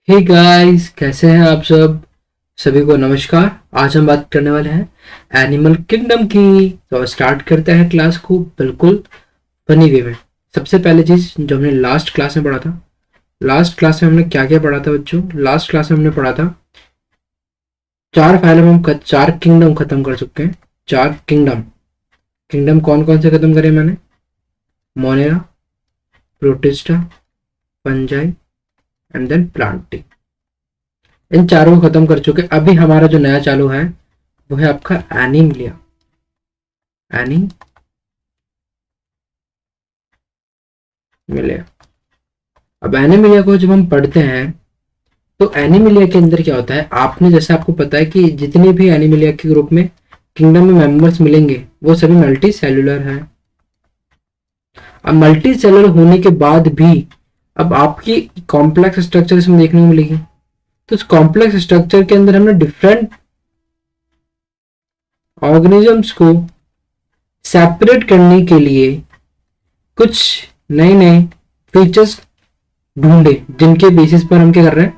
Hey guys, कैसे हैं आप सब। सभी को नमस्कार। आज हम बात करने वाले हैं एनिमल किंगडम की। तो स्टार्ट करते हैं क्लास को बिल्कुल फनी वे में। सबसे पहले चीज जो हमने लास्ट क्लास में पढ़ा था, लास्ट क्लास में हमने क्या क्या पढ़ा था बच्चों। लास्ट क्लास में हमने पढ़ा था चार फाइलम, चार किंगडम खत्म कर चुके हैं। चार किंगडम। किंगडम कौन कौन से खत्म करे मैंने? Monera, Protista, Fungi and then planting. इन चारों को खत्म कर चुके। अभी हमारा जो नया चालू है वो है आपका एनीमिलिया। एनीमिलिया। अब एनीमिलिया को जब हम पढ़ते हैं तो एनीमिलिया के अंदर क्या होता है, आपने जैसे आपको पता है कि जितने भी एनीमिलिया के ग्रुप में किंगडम में मेंबर्स मिलेंगे वो सभी मल्टी सेलुलर है। अब मल्टी सेलुलर होने के बाद भी अब आपकी कॉम्प्लेक्स स्ट्रक्चर इसमें देखने को मिलेगी। तो इस कॉम्प्लेक्स स्ट्रक्चर के अंदर हमने डिफरेंट ऑर्गेनिजम्स को सेपरेट करने के लिए कुछ नए नए फीचर्स ढूंढे, जिनके बेसिस पर हम क्या कर रहे हैं,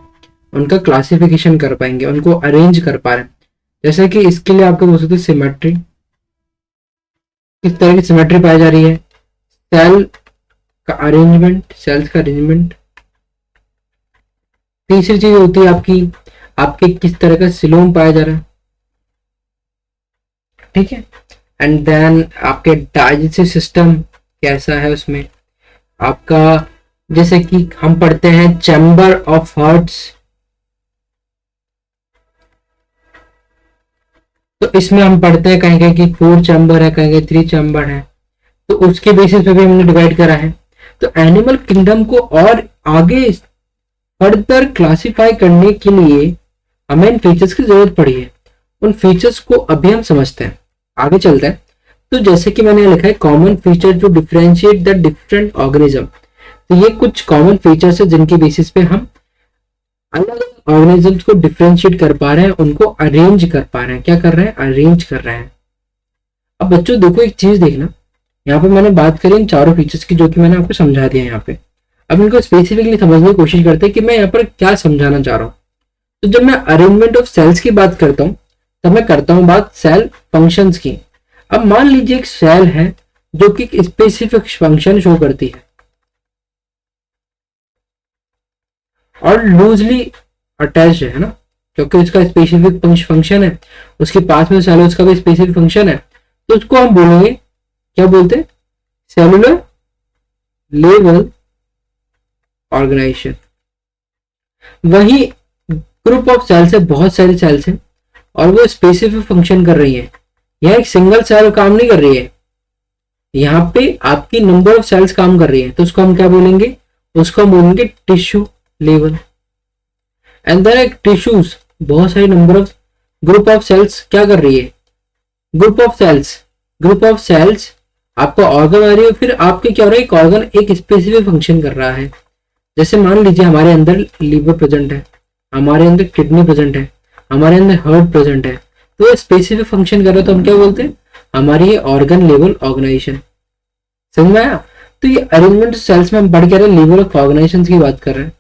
उनका क्लासिफिकेशन कर पाएंगे, उनको अरेंज कर पा रहे हैं। जैसे कि इसके लिए आपको बोल सकते हैं सिमेट्री। किस तरह की सिमेट्री पाई जा रही है? सेल का अरेंजमेंट, सेल्स का अरेंजमेंट। तीसरी चीज होती है आपकी, आपके किस तरह का सिलोम पाया जा रहा है, ठीक है। एंड देन आपके डाइजेस्टिव सिस्टम कैसा है उसमें आपका। जैसे कि हम पढ़ते हैं चैम्बर ऑफ हार्ट्स, तो इसमें हम पढ़ते हैं कहीं कहीं कि 4 चैम्बर है, कहीं कहीं 3 चैम्बर है। तो उसके बेसिस पे भी हमने डिवाइड करा है। तो एनिमल किंगडम को और आगे फर्दर क्लासिफाई करने के लिए हमें इन फीचर्स की जरूरत पड़ी है। उन फीचर्स को अभी हम समझते हैं, आगे चलते हैं। तो जैसे कि मैंने लिखा है कॉमन फीचर जो डिफरेंशिएट द डिफरेंट ऑर्गेनिज्म। तो ये कुछ कॉमन फीचर्स है जिनके बेसिस पे हम अलग अलग ऑर्गेनिजम्स को डिफरेंशिएट कर पा रहे हैं, उनको अरेंज कर पा रहे हैं। क्या कर रहे हैं? अरेंज कर रहे हैं। अब बच्चों देखो, एक चीज देखना, यहाँ पे मैंने बात करी इन चारों फीचर्स की जो कि मैंने आपको समझा दिया यहाँ पे। अब इनको स्पेसिफिकली समझने की कोशिश करते हैं कि मैं यहाँ पर क्या समझाना चाह रहा हूँ। तो जब मैं अरेंजमेंट ऑफ सेल्स की बात करता हूँ तब मैं करता हूँ बात सेल फंक्शंस की। अब मान लीजिए एक सेल है जो कि स्पेसिफिक फंक्शन शो करती है और लूजली अटैच्ड है ना, क्योंकि उसका स्पेसिफिक फंक्शन है, उसके पास में सेल है, उसका भी स्पेसिफिक फंक्शन है। तो उसको हम बोलेंगे, क्या बोलते हैं? Cellular level organisation. वही ग्रुप ऑफ सेल्स है, बहुत सारी सेल्स हैं और वो स्पेसिफिक फंक्शन कर रही है। यह एक सिंगल सेल काम नहीं कर रही है, यहाँ पे आपकी नंबर ऑफ सेल्स काम कर रही है। तो उसको हम क्या बोलेंगे? उसको हम बोलेंगे टिश्यू लेवल। एंड देन एक टिश्यूज, बहुत सारी number of group of cells क्या कर रही है? ग्रुप ऑफ सेल्स आपका ऑर्गन आ रही है, फिर आपके क्या हो रहा है? एक ऑर्गन एक स्पेसिफिक फंक्शन कर रहा है। जैसे मान लीजिए हमारे अंदर लीवर प्रेजेंट है, हमारे अंदर किडनी प्रेजेंट है, हमारे अंदर हार्ट प्रेजेंट है, तो ये स्पेसिफिक फंक्शन कर रहा है, तो हम क्या बोलते हैं? हमारी ये ऑर्गन लेवल ऑर्गेनाइजेशन। समझ में आया? तो ये अरेंजमेंट सेल्स में हम पढ़ के रहे लेवल ऑफ ऑर्गेनाइजेशन की बात कर रहे हैं,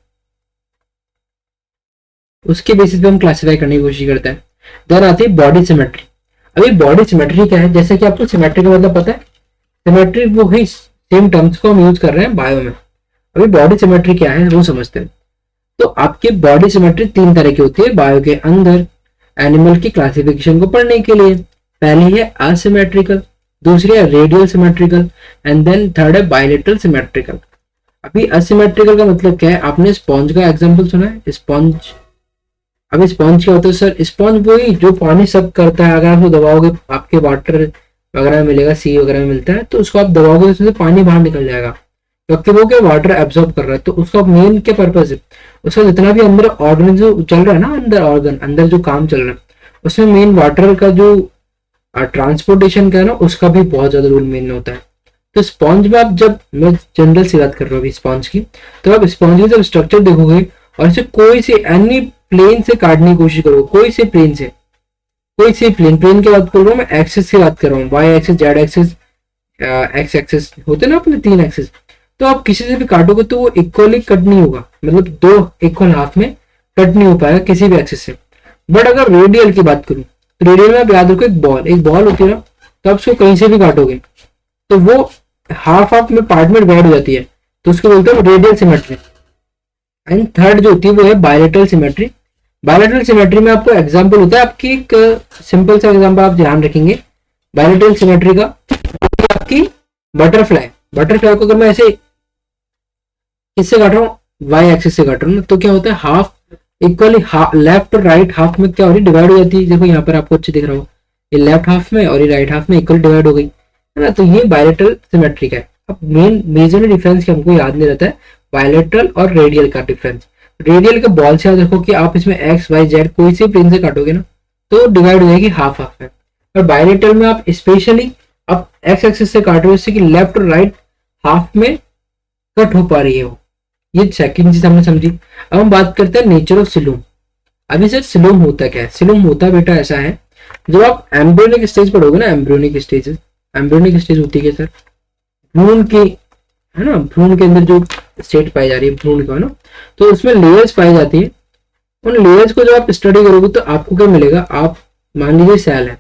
उसके बेसिस पे हम क्लासिफाई करने की कोशिश करते हैं। देन आती है बॉडी सिमेट्री। अभी बॉडी सिमेट्री क्या है? जैसे कि आपको सिमेट्री का मतलब पता है, सिमेट्री वो ही सेम टर्म्स को हम यूज कर रहे हैं बायो में। अभी बॉडी सिमेट्री क्या है वो समझते हैं। तो आपकी बॉडी सिमेट्री 3 तरह की होती है बायो के अंदर एनिमल की क्लासिफिकेशन को पढ़ने के लिए। पहली है असिमेट्रिकल, दूसरी है radial symmetrical and then third है बायलेटरल सिमेट्रिकल। अभी असिमेट्रिकल का मतलब क्या है? आपने स्पॉन्ज का एग्जांपल सुना है, स्पॉन्ज। अभी स्पॉन्ज क्या होता है सर? स्पॉन्ज वही जो पानी सब करता है। अगर आप दबाओगे आपके वाटर वगैरह में मिलेगा, सी वगैरह में मिलता है, तो उसको आप दबाओगे उसमें से पानी बाहर निकल जाएगा, क्योंकि वो क्या वाटर एब्जॉर्ब कर रहा है। तो उसका मेन क्या पर्पज है? उसका जितना भी अंदर ऑर्गेनिज्म चल रहा है ना, अंदर ऑर्गन, अंदर जो काम चल रहा है, उसमें मेन वाटर का जो ट्रांसपोर्टेशन का है ना, उसका भी बहुत ज्यादा रोल मेन होता है। तो स्पॉन्ज में आप, जब मैं जनरल सी बात कर रहा हूँ अभी स्पॉन्ज की, तो आप स्पॉन्ज की जब स्ट्रक्चर देखोगे और इसे कोई से एनी प्लेन से काटने की कोशिश करोगे, कोई से प्लेन से, कोई से प्लेन की बात कर रहा हूँ मैं, एक्सिस की बात कर रहा हूँ, Y axis, Z axis, X axis होते ना अपने 3 एक्सिस। तो आप किसी से भी काटोगे तो वो इक्वली कट नहीं होगा, मतलब 2 इक्वल हाफ में कट नहीं हो पाएगा किसी भी एक्सिस से। बट अगर रेडियल की बात करूं तो रेडियल में आप याद रखो एक बॉल होती है ना, तो आप उसको कहीं से भी काटोगे तो वो हाफ हाफ में पार्ट में डिवाइड हो जाती है, तो उसको बोलते हैं रेडियल सिमेट्री। एंड थर्ड जो होती है वो है बायलेटरल सिमेट्री। बायलेटरल सिमेट्री में आपको एग्जांपल होता है, आपकी एक सिंपल सा एग्जांपल आप ध्यान रखेंगे बायलेटरल सिमेट्री का, आपकी बटरफ्लाई को अगर मैं ऐसे किससे काट रहा हूँ, वाई एक्सिस से काट रहा हूँ, तो क्या होता है हाफ इक्वली लेफ्ट और राइट हाफ में क्या हो रही है, डिवाइड हो जाती है। देखो यहाँ पर आपको अच्छे दिख रहा हो, ये लेफ्ट हाफ में और ये राइट हाफ में इक्वल डिवाइड हो गई है ना, तो ये बायलेटरल सिमेट्रिक है। अब मेजर डिफरेंस क्या हमको याद नहीं रहता है, बायलेटरल और रेडियल का डिफरेंस। रेडियल के बॉल से याद रखो कि आप इसमें एक्स वाई जेड कोई से प्लेन से काटोगे ना तो डिवाइड हो जाएगी हाफ हाफ में। और बायलेटरल में आप स्पेशली आप एक्स एक्सिस से काटो जिससे कि लेफ्ट और राइट हाफ में कट हो पा रही है वो, ये सेकंड चीज हमने समझी। अब हम बात करते हैं नेचर ऑफ सिलोम। अभी सर सिलोम होता क्या है, सिलोम होता बेटा ऐसा है, जब आप एम्ब्रियोनिक स्टेज पढ़ोगे ना, एम्ब्रियोनिक स्टेज होती है सर भ्रूण की, है ना, भ्रूण के अंदर जो स्टेट पाई जा रही है भ्रूण का, है ना, तो उसमें लेयर्स पाई जाती है। उन लेयर्स को जब आप स्टडी करोगे तो आपको क्या मिलेगा, आप मान लीजिए सेल है,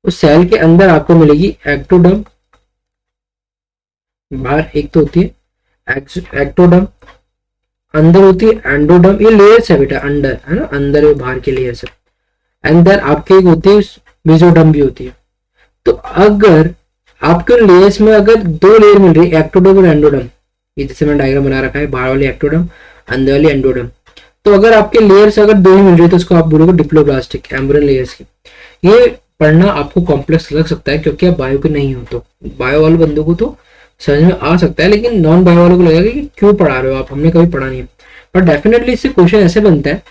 उस सेल के अंदर आपको मिलेगी एक्टोडर्म, बाहर एक तो होती है एक्टोडर्म, अंदर होती है एंडोडर्म, ये लेयर्स है बेटा, अंदर है ना, अंदर और बाहर के लेयर्स है। अंदर आपके एक होती है मेसोडर्म भी होती है। तो अगर आपके लेयर्स में अगर दो लेयर मिल रही है, एक्टोडर्म और एंडोडर्म, ये जैसे मैंने डायग्राम बना रखा है, बाहर वाली एक्टोडर्म अंदर वाली एंडोडर्म, तो अगर आपके लेयर्स अगर दो ही मिल रही है तो उसको आप बोलोगे डिप्लोब्लास्टिक एम्ब्रियन लेयर्स की। ये पढ़ना आपको कॉम्प्लेक्स लग सकता है क्योंकि आप बायो के नहीं हो, तो बायो वाले बंदों को तो समझ में आ सकता है, लेकिन नॉन बायो वालों को लगेगा कि क्यों पढ़ा रहे हो आप, हमने कभी पढ़ा नहीं है। पर डेफिनेटली इससे क्वेश्चन ऐसे बनता है,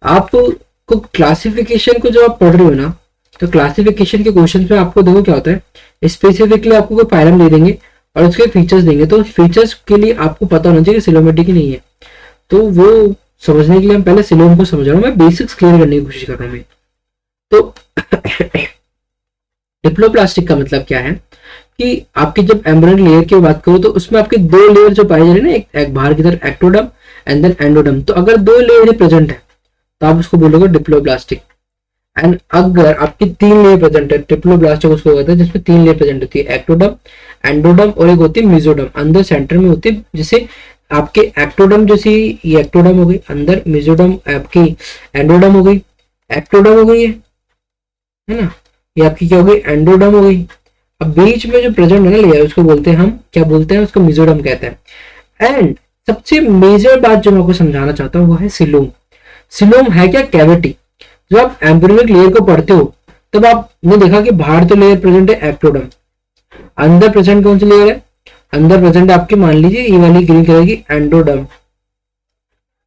आपको क्लासिफिकेशन को जब आप पढ़ रहे हो ना, तो क्लासिफिकेशन के क्वेश्चन में आपको देखो क्या होता है, स्पेसिफिकली आपको कोई फाइलम दे देंगे और उसके फीचर्स देंगे, तो फीचर्स के लिए आपको पता होना चाहिए कि सिलोमेट्री की नहीं है। तो वो समझने के लिए हम पहले सिलोम को समझ रहा हूँ, मैं बेसिक्स क्लियर करने की कोशिश कर रहा हूँ मैं। तो डिप्लोप्लास्टिक का मतलब क्या है कि आपकी जब एम्ब्रियन लेयर की बात करो तो उसमें आपके दो लेयर जो पाई जा रही है ना, एक बाहर की तरफ एक्टोडर्म एंड देन एंडोडर्म, तो अगर दो लेयर प्रेजेंट है तो आप उसको बोलोगे डिप्लोप्लास्टिक। एंड अगर आपकी तीन लेयर प्रेजेंट है, ट्रिप्लोब्लास्टिक उसको कहते हैं जिसमें तीन लेयर प्रेजेंट होती है, एक्टोडर्म एंडोडर्म और एक होती है मेसोडर्म, अंदर सेंटर में होती है, जिसे आपके एक्टोडर्म जैसी ये एक्टोडर्म हो गई, अंदर मेसोडर्म आपकी एंडोडर्म हो गई, एक्टोडर्म हो गई है ना, ये आपकी क्या हो गई एंडोडर्म हो गई। अब बीच में जो प्रेजेंट है ना लेयर उसको बोलते हैं हम क्या बोलते हैं, उसको मेसोडर्म कहते हैं। एंड सबसे मेजर बात जो मैं आपको समझाना चाहता हूँ वो है सिलोम। सिलोम है क्या, कैविटी। जब आप एम्ब्रियोनिक लेयर को पढ़ते हो तब आपने देखा कि बाहर तो लेयर प्रेजेंट है एक्टोडर्म, अंदर प्रेजेंट कौन सी लेयर है, अंदर प्रेजेंट आपकी मान लीजिए ये वाली ग्रीन कलर की endoderm.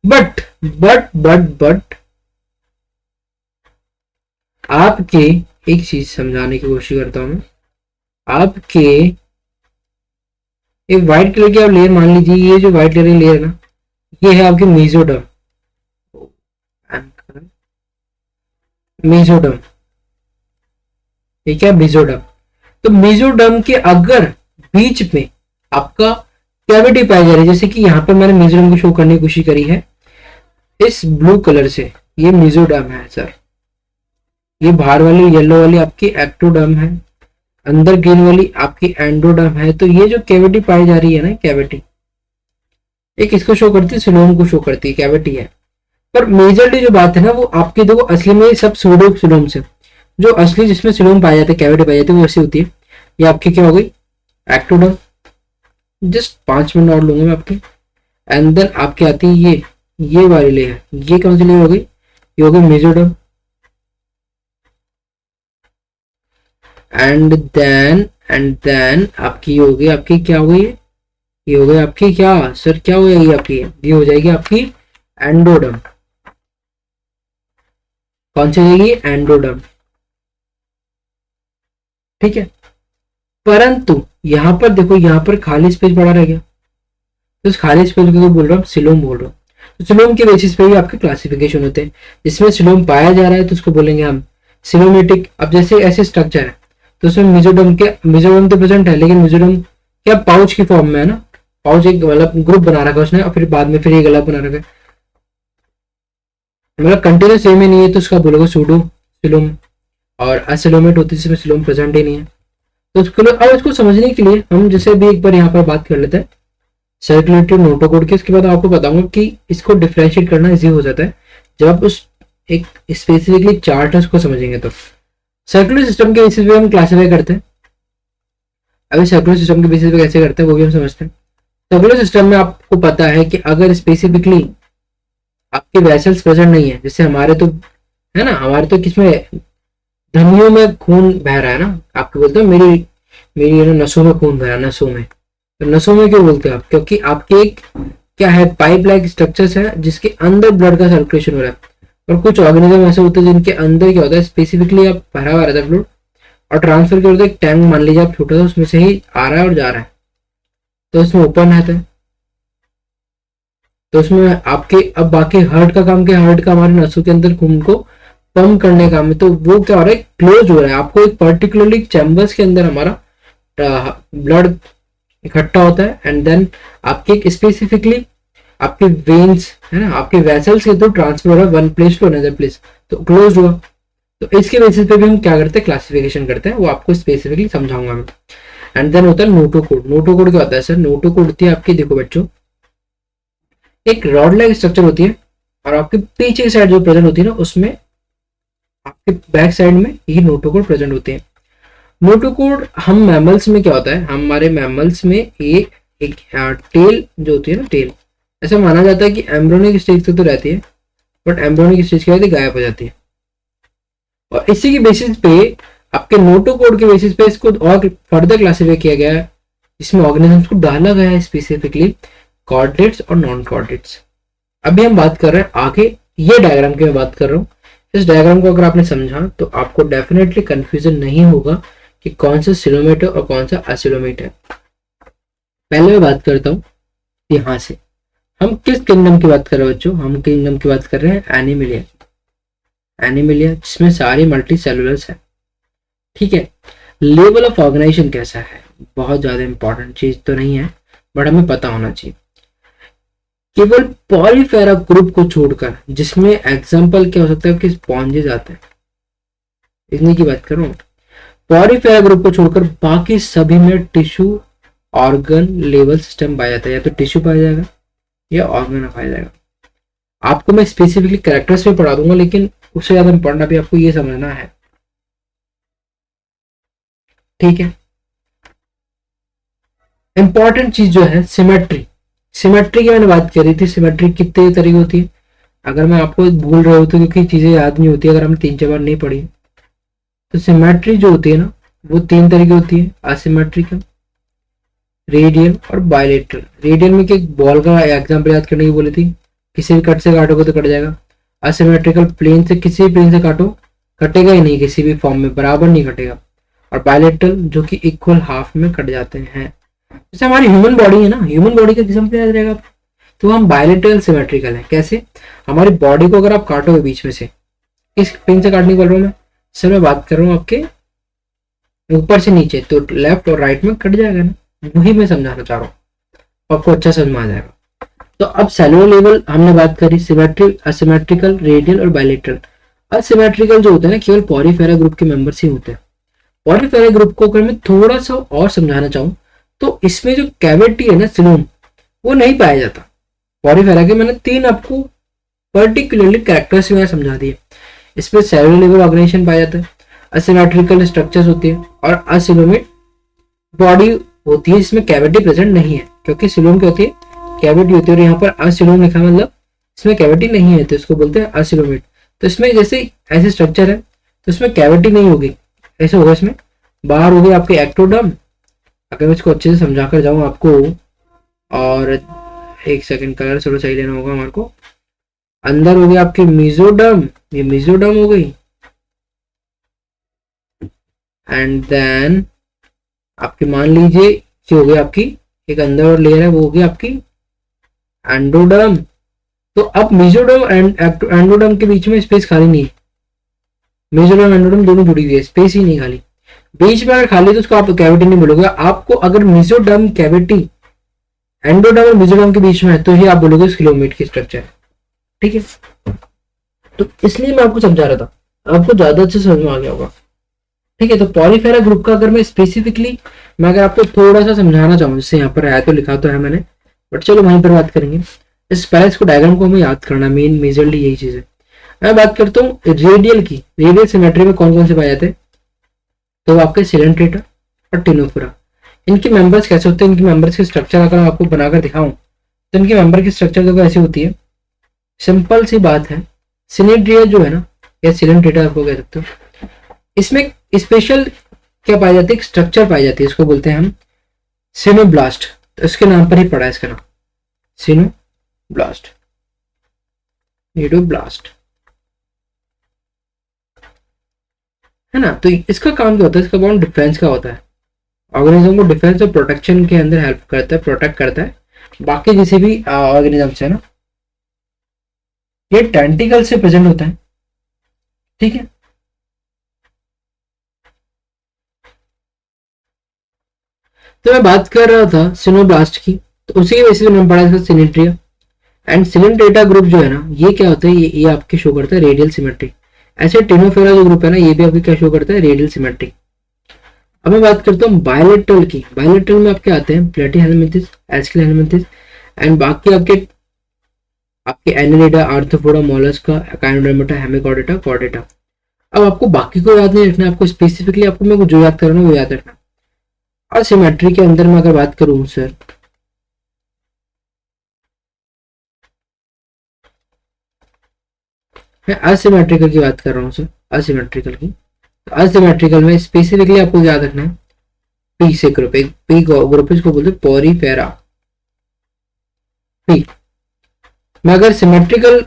But but but but आपके एक चीज समझाने की कोशिश करता हूं मैं, आपके एक व्हाइट कलर की आप लेयर मान लीजिए, ये जो व्हाइट कलर की लेयर है ना, ये है आपकी मेसोडर्म, मेसोडर्म, ठीक है मेसोडर्म। तो मेसोडर्म के अगर बीच में आपका कैविटी पाई जा रही है, जैसे कि यहाँ पर मैंने मेसोडर्म को शो करने की कोशिश करी है इस ब्लू कलर से, ये मेसोडर्म है सर, ये बाहर वाली येलो वाली आपकी एक्टोडर्म है, अंदर ग्रीन वाली आपकी एंडोडर्म है। तो ये जो कैविटी पाई जा रही है ना, कैविटी एक इसको शो करती है, सिलोम को शो करती है, कैविटी है। पर मेजरली जो बात है ना वो आपकी देखो असली में सब सूडो सिलोम से, जो असली जिसमें सिलोम पाया जाता है, कैविटी पाई जाती है, वो ऐसी होती है। ये आपकी क्या हो गई एक्टोडर्म, जस्ट 5 मिनट और लूंगा मैं आपकी। एंड देन आपकी आती है ये वाली लेयर, ये कौन सी लेयर हो गई, ये हो गई मेसोडर्म। एंड देन आपकी हो गई, आपकी क्या हो गई, ये हो गई आपकी क्या सर, क्या हो जाएगी आपकी, ये हो जाएगी आपकी एंडोडर्म। कौन सी हो जाएगी एंडोडर्म, ठीक है। परंतु यहां पर देखो, यहां पर खाली स्पेस पड़ा रह गया, तो इस खाली स्पेस को बोल रहा हूँ सिलोम बोल रहा हूँ। तो सिलोम के बेसिस पे भी आपके क्लासिफिकेशन होते हैं, जिसमें सिलोम पाया जा रहा है तो उसको बोलेंगे हम सिलोमेटिक। अब जैसे ऐसे स्ट्रक्चर है तो उसमें मेसोडर्म तो प्रेजेंट है, लेकिन मेसोडर्म क्या पाउच की फॉर्म में है ना, पाउच एक मतलब ग्रुप बना रखा है उसने, और फिर बाद में फिर एक अलग बना रखा है। मतलब कंटिन्यूस वे में नहीं है तो उसका बोलोगे सूडो सिलोम, और असिलोमेट होती है जिसमें सिलोम प्रेजेंट ही नहीं है। तो उसको अब इसको समझने के लिए हम जैसे भी एक बार यहाँ पर बात कर लेते हैं सर्कुलेटरी नोटोकोड की, उसके बाद आपको बताऊंगा कि इसको डिफरेंशिएट करना इजी हो जाता है जब आप उस एक स्पेसिफिकली चार्ट है उसको समझेंगे। तो सर्कुलर सिस्टम के बेसिस पे हम क्लासीफाई करते हैं। अभी सर्कुलर सिस्टम के बेसिस पे कैसे करते हैं वो भी हम समझते हैं। सर्कुलर सिस्टम में आपको पता है कि अगर स्पेसिफिकली आपके वेसल्स प्रेजेंट नहीं है, जैसे हमारे तो है ना, हमारे तो किसमें धमनियों में खून बह रहा है ना, आपको बोलते हो मेरी मेरी नसों में खून बह रहा है, नसों में। तो नसों में क्यों बोलते हो आप? क्योंकि आपके एक क्या है, पाइप लाइक स्ट्रक्चर्स है जिसके अंदर ब्लड का सर्कुलेशन हो रहा है। और कुछ ऑर्गेनिज्म ऐसे होते हैं जिनके अंदर क्या होता है, स्पेसिफिकली आप भरा हुआ रहता है ब्लड और ट्रांसफर क्या होता है, एक टैंक मान लीजिए आप छोटा सा, उसमें से ही आ रहा है और जा रहा है, तो उसमें ओपन रहता है। तो उसमें आपके अब बाकी हार्ट का काम क्या है, हार्ट का हमारे नसों के अंदर खून को पंप करने का काम है। तो वो क्या हो रहा है, क्लोज हो रहा है। आपको एक पर्टिकुलरली चैम्बर्स के अंदर हमारा ब्लड इकट्ठा होता है एंड देन आपके एक स्पेसिफिकली आपके वेन्स है ना, आपके वेसल्स के थ्रू ट्रांसफर हो रहा है one place to another place, तो क्लोज हुआ। तो इसके बेसिस पे भी हम क्या करते हैं, क्लासिफिकेशन करते हैं, वो आपको स्पेसिफिकली समझाऊंगा मैं। एंड देन होता है नोटोकोड। नोटोकोड क्या होता है सर? नोटोकोड होती है आपकी, देखो बच्चों, एक रॉड लाइक स्ट्रक्चर होती है और आपके पीछे की साइड जो प्रेजेंट होती है ना, उसमें आपके बैक साइड में ये नोटोकोड प्रेजेंट होते हैं। नोटोकोड हम मैमल्स में क्या होता है, हमारे मैमल्स में एक टेल जो होती है ना, टेल ऐसा माना जाता है कि एम्ब्रियोनिक स्टेज तक तो रहती है, बट एम्ब्रियोनिक स्टेज के बाद गायब हो जाती है। और इसी के बेसिस पे आपके नोटोकोड के बेसिस पे इसको और फर्दर क्लासिफाई किया गया है, इसमें ऑर्गेनिजम्स को डाला गया है स्पेसिफिकली कॉर्डेट्स और नॉन कॉर्डेट्स। अभी हम बात कर रहे हैं आगे ये डायग्राम की मैं बात कर रहा हूँ। इस डायग्राम को अगर आपने समझा तो आपको डेफिनेटली कंफ्यूजन नहीं होगा कि कौन सा सिलोमेट है और कौन सा असिलोमेट है। पहले मैं बात करता हूँ यहाँ से, हम किस किंगडम की बात कर रहे हैं बच्चों? हम किंगडम की बात कर रहे हैं एनिमिलिया। एनिमिलिया जिसमें सारी मल्टी सेलुलर्स है, ठीक है। लेवल ऑफ ऑर्गेनाइजेशन कैसा है? बहुत ज्यादा इंपॉर्टेंट चीज तो नहीं है, बट हमें पता होना चाहिए। केवल पॉलीफेरा ग्रुप को छोड़कर, जिसमें एग्जांपल क्या हो सकता है कि स्पॉन्जेस आते हैं, इतनी की बात करूं, पॉलीफेरा ग्रुप को छोड़कर बाकी सभी में टिश्यू ऑर्गन लेवल सिस्टम पाया जाता है। या तो टिश्यू पाया जाएगा या ऑर्गन पाया जाएगा। आपको मैं स्पेसिफिकली कैरेक्टर्स में पढ़ा दूंगा, लेकिन उससे ज्यादा इंपॉर्टेंट अभी आपको ये समझना है, ठीक है। इंपॉर्टेंट चीज जो है सिमेट्री। सिमेट्री की मैंने बात करी थी, सिमेट्री कितने तरीके होती है, अगर मैं आपको भूल रहा हूँ तो, क्योंकि चीजें याद नहीं होती अगर हमने 3-4 बार नहीं पढ़ी। तो सिमेट्री जो होती है ना, वो 3 तरीके होती है, असिमेट्रिकल, रेडियल और बायलेटरल। रेडियल में एक बॉल का एग्जांपल याद करने की बोली थी, किसी भी कट से काटोगे तो कट जाएगा। असिमेट्रिकल प्लेन से, किसी भी प्लेन से काटो कटेगा ही नहीं, किसी भी फॉर्म में बराबर नहीं कटेगा। और बायलेटरल जो कि इक्वल हाफ में कट जाते हैं। जैसे हमारी ह्यूमन बॉडी है ना, ह्यूमन बॉडी का एग्जांपल याद रहेगा, तो हम बायलेटरल सिमेट्रिकल है। कैसे? हमारी बॉडी को अगर आप काटोगे बीच में से, इस पिन से काटने बोल रहा हूँ मैं सर, मैं बात कर रहा हूँ आपके ऊपर से नीचे, तो लेफ्ट और राइट में कट जाएगा ना, वही मैं समझाना चाह रहा हूँ, आपको अच्छा समझ में आ जाएगा। तो अब सेलुलर लेवल हमने बात करी, सिमेट्रिक, असिमेट्रिकल, रेडियल और बायलेटरल। असिमेट्रिकल जो होता है ना, केवल पॉलीफेरा ग्रुप के मेंबर्स ही होते हैं। पॉलीफेरा ग्रुप को अगर मैं थोड़ा सा और समझाना चाहूँ तो इसमें जो कैविटी है ना, सिलोम, वो नहीं पाया जाता। पॉलीफेरा के मैंने 3 आपको पर्टिकुलरली कैरेक्टर्स में समझा दिए। इसमें सेलुलर लेवल ऑर्गेनाइजेशन पाया जाता है, असिमेट्रिकल स्ट्रक्चर्स होती है और असिलोमेट बॉडी होती है जिसमें कैविटी प्रेजेंट नहीं है। क्योंकि सिलोम क्या होती है, कैविटी होती है, और यहाँ पर असिलोम लिखा मतलब इसमें कैविटी नहीं है, तो इसको बोलते हैं असिलोमेट। तो इसमें जैसे ऐसे स्ट्रक्चर है तो इसमें कैविटी नहीं होगी, ऐसे होगा, इसमें बाहर होगी आपके एक्टोडर्म। अगर मैं इसको अच्छे से समझा कर जाऊँ आपको, और एक सेकंड कलर थोड़ा सही लेना होगा हमारे को। अंदर हो गया आपकी मेसोडर्म, ये मेसोडर्म हो गई, एंड देन आपकी मान लीजिए ये हो गई आपकी एक अंदर और लेयर है, वो हो गई आपकी एंडोडर्म। तो अब मेसोडर्म एंड एंडोडर्म के बीच में स्पेस खाली नहीं है, मेसोडर्म एंडोडर्म दोनों जुड़ी हुई है, स्पेस ही नहीं खाली। बीच में अगर खाली तो उसको आप कैविटी नहीं बोलोगे। आपको अगर मेसोडर्म कैविटी एंडोडर्म और मेसोडर्म के बीच में है तो ही आप बोलोगे सिलोमेट की स्ट्रक्चर, ठीक है। तो इसलिए मैं आपको समझा रहा था, आपको ज्यादा अच्छे समझ में आ गया होगा। ठीक है, तो पॉलीफेरा ग्रुप का अगर मैं स्पेसिफिकली मैं अगर आपको थोड़ा सा समझाना चाहूँ, जैसे यहाँ पर है तो लिखा तो है मैंने, बट चलो वहीं पर बात करेंगे। इस पहले इसको डायग्राम को हमें याद करना, मेन मेजरली यही चीज है। मैं बात करता हूँ रेडियल की, रेडियल सिमेट्री में कौन कौन से पाए जाते हैं, तो आपके सिलेंट्रेटा और टिनोफोरा। इनके मेंबर्स कैसे होते हैं, इनके मेंबर्स के स्ट्रक्चर अगर मैं आपको बनाकर दिखाऊं तो इनके मेंबर की स्ट्रक्चर देखो ऐसी होती है। सिंपल सी बात है, सिनेड्रिया जो है ना, या सिलेंट्रेटा आपको कह सकते हो, इसमें स्पेशल क्या पाई जाती है, स्ट्रक्चर पाई जाती है, इसको बोलते हैं हम सिनोब्लास्ट। तो इसके नाम पर ही पड़ा है इसका नाम, सिनोब्लास्ट, नीडोब्लास्ट, है ना। तो इसका काम क्या होता है, इसका काम डिफेंस का होता है, ऑर्गेनिज्म को डिफेंस और प्रोटेक्शन के अंदर हेल्प करता है, प्रोटेक्ट करता है बाकी जिसे भी ऑर्गेनिजम्स है ना। ये टेंटिकल से प्रेजेंट होता है, ठीक है। तो मैं बात कर रहा था सिनोब्लास्ट की, तो उसी के बेसिस पे नाम पड़ा इसका सिनेट्रिया। एंड सिलेंट्रेटा ग्रुप जो है ना, ये क्या होता है, ये आपके शो करता है रेडियल सिमेट्री। ऐसे टिनोफेरा जो ग्रुप है ना, ये भी आपके क्या शो करता है, रेडियल सिमेट्री। अब मैं बात करता हूँ बायलेटरल की। बायलेटरल में आपके आते हैं प्लेटीहेलमिंथेस, एस्किलहेलमिंथेस, एंड बाकी आपके आपके Annelida, arthropoda, Mollusca, echinodermata, Hemichordata, Chordata. अब आपको बाकी को याद नहीं रखना, आपको स्पेसिफिकली आपको मेरे को जो याद करना वो याद रखना। और सिमेट्री के अंदर मैं अगर बात करूँ सर, मैं असिमेट्रिकल की बात कर रहा हूँ सर, असिमेट्रिकल की। असिमेट्रिकल में स्पेसिफिकली आपको याद रखना है पी से ग्रुप, एक पी ग्रुप इसको बोलते हैं पॉरीफेरा पी। मैं अगर सिमेट्रिकल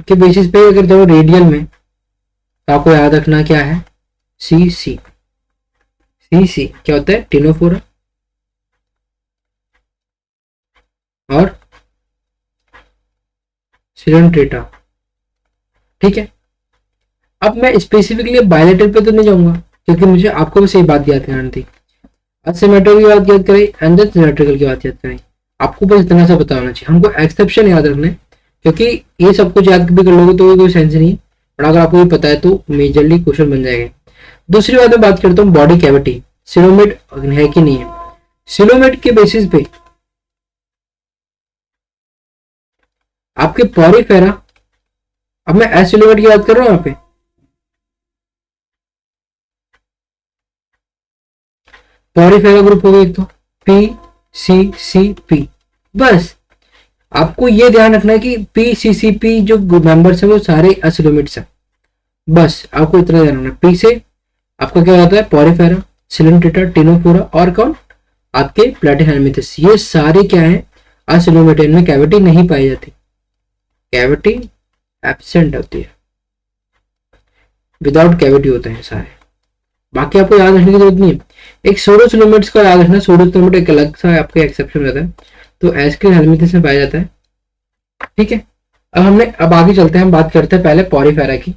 के बेसिस पे अगर देखो रेडियल में, तो आपको याद रखना क्या है, सी सी। सी सी क्या होता है, टिनोफोरा और सिलेंट्रेटा, ठीक है। अब मैं स्पेसिफिकली बायलेटरल पे तो नहीं जाऊंगा, क्योंकि मुझे आपको बस ये बात याद करनी थी। असिमेट्रिकल की बात याद करें एंड देन सिमेट्रिकल की बात याद करें, आपको बस इतना सा पता होना चाहिए। हमको एक्सेप्शन याद रखना है, क्योंकि ये सब कुछ याद भी कर लोगे तो कोई सेंस नहीं है, और अगर आपको ये पता है तो मेजरली क्वेश्चन बन जाएगा। दूसरी बात मैं बात करता हूँ बॉडी कैविटी, सिलोमेट है कि नहीं है। सिलोमेट के बेसिस पे आपके पॉरीफेरा, अब मैं एसिलोमेट की बात कर रहा हूँ यहाँ पे, पॉरीफेरा ग्रुप हो गया एक तो, पी सी सी पी। बस आपको ये ध्यान रखना है कि पी सी सी पी जो मेंबर्स है वो सारे एसिलोमेट्स हैं। बस आपको इतना ध्यान रखना। पी से आपका क्या होता है, पॉरीफेरा, सिलेंट्रेटा, टिनोफोरा और कौन, आपके प्लेटिहेलमिंथेस। ये सारे क्या है, एसिलोमेट, इनमें कैविटी नहीं पाई जाती, कैविटी एब्सेंट होती है, विदाउट कैविटी होते हैं सारे। बाकी आपको याद रखने की जरूरत नहीं है। एक सोडोसिलोमेट्स का याद रखना, सोडोसिलोमेट एक अलग सा आपके एक्सेप्शन रहता है, तो एस्किल हेलमिंथेस में पाया जाता है, ठीक है। अब आगे चलते हैं, हम बात करते हैं पहले पॉरीफेरा की।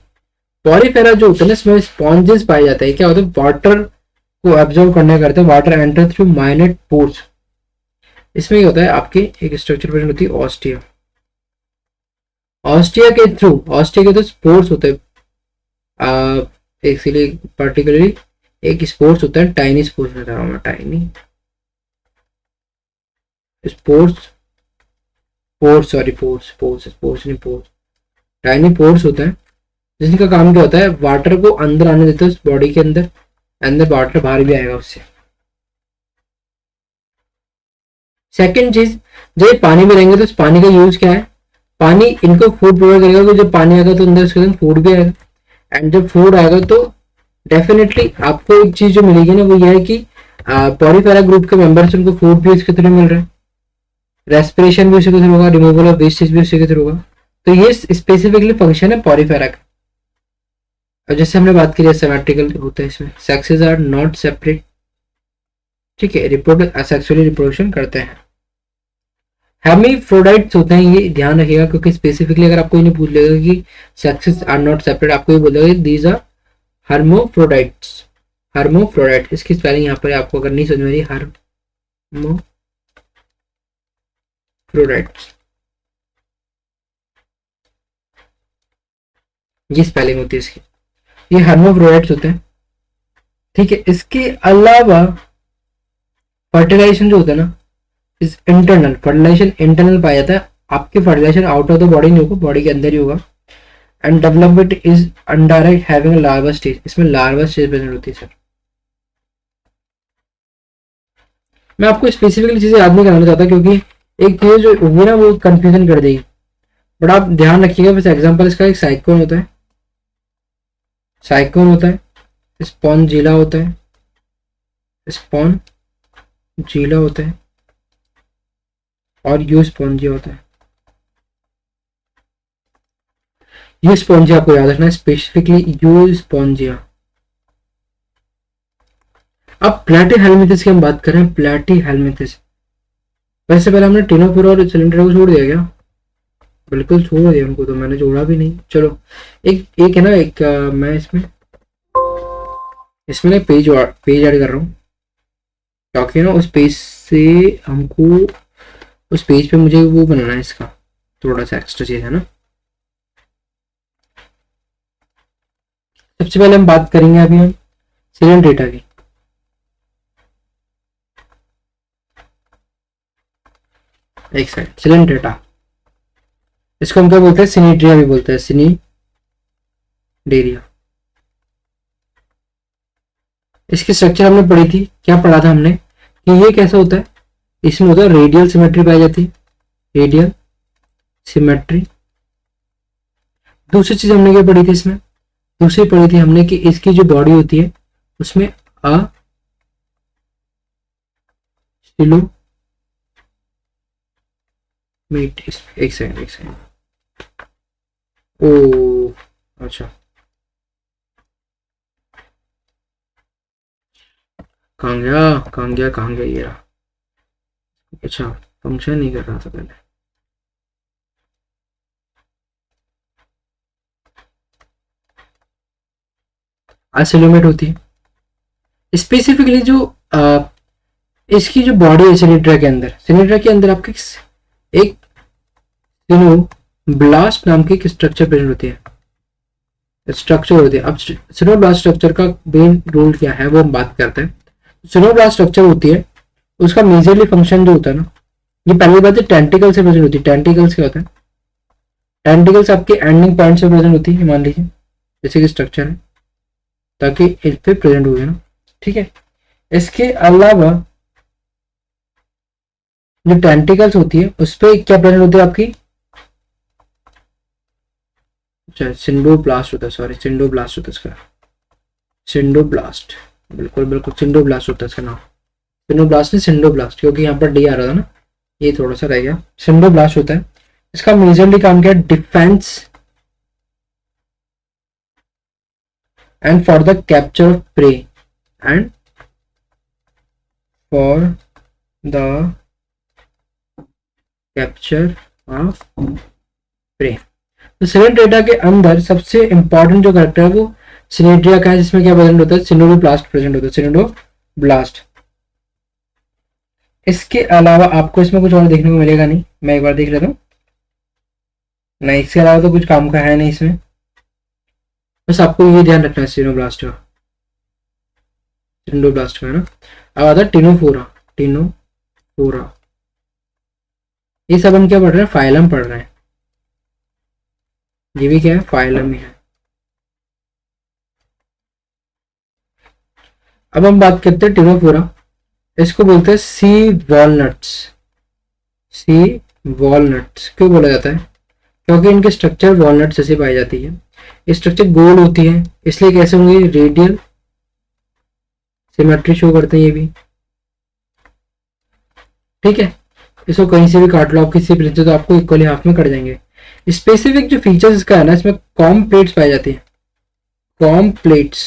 पॉरीफेरा जो होता है ना, इसमें स्पॉन्जेस पाए जाते हैं। क्या होता है, वाटर को एब्जॉर्ब करने करते हैं, वाटर एंटर थ्रू माइनट पोर्स। इसमें क्या होता है, आपके एक स्ट्रक्चर प्रेजेंट होती है ऑस्टिया। ऑस्टिया के थ्रू स्पोर्स होते हैं, इसीलिए पर्टिकुलरली एक स्पोर्ट्स होता है, टाइनी स्पोर्ट्स बता रहा हूँ मैं, tiny sports, pores, sorry pores, pores sports नहीं, पोर्स, टाइनी पोर्स होता है, जिसका काम क्या होता है, वाटर को अंदर आने देते हैं उस बॉडी के अंदर, अंदर वाटर बाहर भी आएगा उससे। सेकेंड चीज, जब ये पानी में रहेंगे तो इस पानी का यूज क्या है, पानी इनको फूड प्रोवाइड करेगा, तो जब पानी आएगा तो अंदर उसके अंदर फूड भी आएगा, एंड जब फूड आएगा तो डेफिनेटली आपको एक चीज जो मिलेगी ना, वो ये है कि पॉलीफेरा ग्रुप के मेंबर्स उनको फूड भी इसके थ्रू मिल रहा है, रेस्पिरेशन भी उसी के थ्रू होगा, रिमूवल ऑफ वेस्टेज भी उसी के थ्रू होगा। तो ये स्पेसिफिकली फंक्शन है पॉलीफेरा का। और जैसे हमने बात की सिमेट्रिकल होता है, इसमें सेक्सेस आर नॉट सेपरेट, ठीक है, सेक्सुअली रिप्रोडक्शन करते हैं। हेमीफ्रोडाइट्स होते हैं, ये ध्यान रखिएगा, क्योंकि स्पेसिफिकली अगर आपको इन्हें पूछ लेगा कि सेक्सेस आर नॉट सेपरेट, आपको ये बोलेगा दीज आर हर्मोफ्रोडाइट्स। हर्मोफ्रोडाइट, इसकी स्पेलिंग यहाँ पर आपको अगर नहीं समझ में आ रही, हर्मोफ्रोडाइट्स। ये स्पेलिंग होती है इसकी। ये हर्मोफ्रोडाइट्स होते हैं, ठीक है। इसके अलावा फर्टिलाइजेशन जो होता है ना, इस इंटरनल फर्टिलाइजेशन इंटरनल पाया जाता है, आपकी fertilisation out of the body नहीं होगा, बॉडी के अंदर ही होगा। And development is indirect having larva stage, इसमें लार्वा स्टेज प्रेजेंट होती है सर। मैं आपको स्पेसिफिकली चीजें याद नहीं कराना चाहता, क्योंकि एक चीज जो होगी ना वो कंफ्यूजन कर देगी। बट आप ध्यान रखिएगा, बस एग्जांपल इसका एक साइक्लोन होता है, साइक्लोन होता है, स्पॉन्जिला होता है, स्पॉन्जिला होता है, और यू स्पॉन्जिया होता है। यू स्पॉन्जिया आपको याद रखना है, स्पेसिफिकली यू स्पॉन्जिया। अब प्लेटी हेलमिंथेस की हम बात करें, प्लेटी हेलमिंथेस, वैसे पहले हमने टिनोफोरा और सिलेंडर को छोड़ दिया क्या? बिल्कुल छोड़ दिया उनको, तो मैंने जोड़ा भी नहीं। चलो एक एक है ना, एक मैं इसमें इसमें ना पेज ऐड कर रहा हूँ, ताकि ना उस पेज से हमको, उस पेज पे मुझे वो बनाना है, इसका थोड़ा सा एक्स्ट्रा चीज है ना। सबसे पहले हम बात करेंगे अभी हम सिलेंट डेटा की। एक सेकंड, सिलेंट डेटा, इसको हम क्या बोलते हैं? सिनीड्रिया भी बोलते हैं, सिनीडेरिया। इसकी स्ट्रक्चर हमने पढ़ी थी, क्या पढ़ा था हमने कि ये कैसा होता है? इसमें होता है रेडियल सिमेट्री पाई जाती है, रेडियल सिमेट्री। दूसरी चीज हमने क्या पढ़ी थी इसमें? दूसरी पढ़ी थी हमने कि इसकी जो बॉडी होती है उसमें एक सेकंड, ओ अच्छा, कहाँ गया ये रहा। अच्छा, फंक्शन नहीं कर रहा था पहले। एसिलोमेट होती है स्पेसिफिकली जो इसकी जो बॉडी है सिलिंड्रा के अंदर, सिलिंड्रा के अंदर आपके एक सिनोब्लास्ट नाम की एक स्ट्रक्चर प्रेजेंट होती है, स्ट्रक्चर होती है। अब सिनोब्लास्ट स्ट्रक्चर का मेन रोल क्या है वो हम बात करते हैं। सिनोब्लास्ट स्ट्रक्चर होती है, उसका मेजरली फंक्शन जो होता है ना, ये पहली बात है टेंटिकल से प्रेजेंट होती है। टेंटिकल्स क्या होता है? टेंटिकल्स आपके एंडिंग पॉइंट से प्रेजेंट होती है, मान लीजिए जैसे कि स्ट्रक्चर है, ताकि इस पे प्रेजेंट हो गया ना, ठीक है। इसके अलावा जो टेंटिकल्स होती है उस पर क्या प्रेजेंट होती है आपकी? अच्छा, सिंडोब्लास्ट होता है, सॉरी सिंडोब्लास्ट होता है इसका, सिंडोब्लास्ट, बिल्कुल बिल्कुल सिंडोब्लास्ट होता है इसका नाम। सिंडोब्लास्ट नहीं सिंडोब्लास्ट, क्योंकि यहाँ पर डी आ रहा था ना, ये थोड़ा सा रह गया। सिंडोब्लास्ट होता है, इसका मेजरली काम क्या है? Defence and for the capture of prey, and for the capture of prey. तो सिलेंट डेटा के अंदर सबसे इंपॉर्टेंट जो कैरेक्टर है वो सिनेड्रिया का है, जिसमें क्या प्रेजेंट होता है? सिनोडोब्लास्ट प्रेजेंट होता है, सिनोडोब्लास्ट। इसके अलावा आपको इसमें कुछ और देखने को मिलेगा नहीं, मैं एक बार देख लेता हूँ। नहीं, इसके अलावा तो कुछ काम का है नहीं इसमें, बस आपको ये ध्यान रखना है सिनोब्लास्ट का, सिंडोब्लास्ट का है ना। अब आता है टिनोफोरा, टिनोफोरा। ये सब हम क्या पढ़ रहे हैं? फाइलम पढ़ रहे हैं, ये भी क्या है? फाइलम ही है। अब हम बात करते हैं टिनोफोरा, इसको बोलते हैं सी वॉलनट्स। सी वॉलनट्स क्यों बोला जाता है? क्योंकि इनके स्ट्रक्चर वॉलनट जैसे पाई जाती है, ये स्ट्रक्चर गोल होती है, इसलिए कैसे होंगे? रेडियल सिमेट्री शो करते हैं ये भी, ठीक है। इसको कहीं से भी काट लो आप, किसी प्लेट से, तो आपको इक्वली हाफ में कट जाएंगे। स्पेसिफिक जो फीचर्स इसका है ना, इसमें कॉम प्लेट्स पाई जाती है, कॉम प्लेट्स।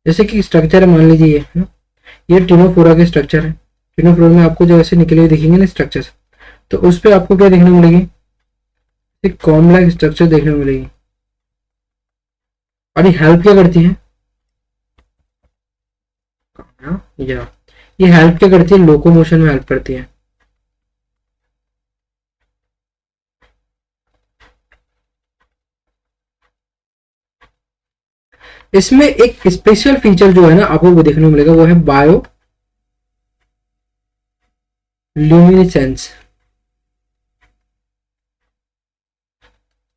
जैसे कि स्ट्रक्चर है, मान लीजिए ये टिनोफोरा के स्ट्रक्चर है। टिनोफोरा में आपको जो ऐसे निकले हुए दिखेंगे ना स्ट्रक्चर, तो उस पर आपको क्या देखने को मिलेगी? एक कॉम लाइक स्ट्रक्चर देखने को मिलेगी। और ये हेल्प क्या करती है? या ये हेल्प क्या करती है? लोकोमोशन में हेल्प करती है। इसमें एक स्पेशल फीचर जो है ना आपको वो देखने को मिलेगा, वो है बायो ल्यूमिनेसेंस।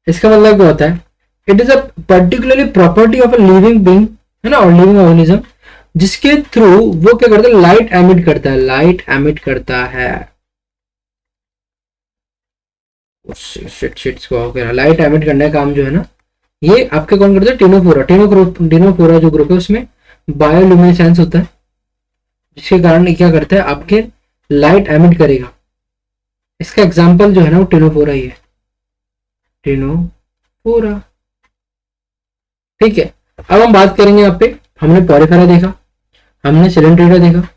इसका मतलब क्या होता है, it is a particularly property of a living being, है ना, और लिविंग ऑर्गेनिज्म, जिसके थ्रू वो क्या करता है, लाइट एमिट करता है, लाइट एमिट करता है। शिट को हो गया, लाइट एमिट करने का काम जो है ना, ये आपके कौन करता है, टिनोफोरा। टिनोफोरा जो ग्रुप है उसमें बायोल्यूमिनेसेंस होता है, जिसके कारण ये क्या करता है, आपके लाइट एमिट करेगा। इसका एग्जाम्पल जो है ना वो टिनोफोरा ही है, टिनोफोरा। ठीक है, अब हम बात करेंगे यहाँ पे, हमने पॉरीफेरा देखा, हमने सिलेंड्रेटा देखा,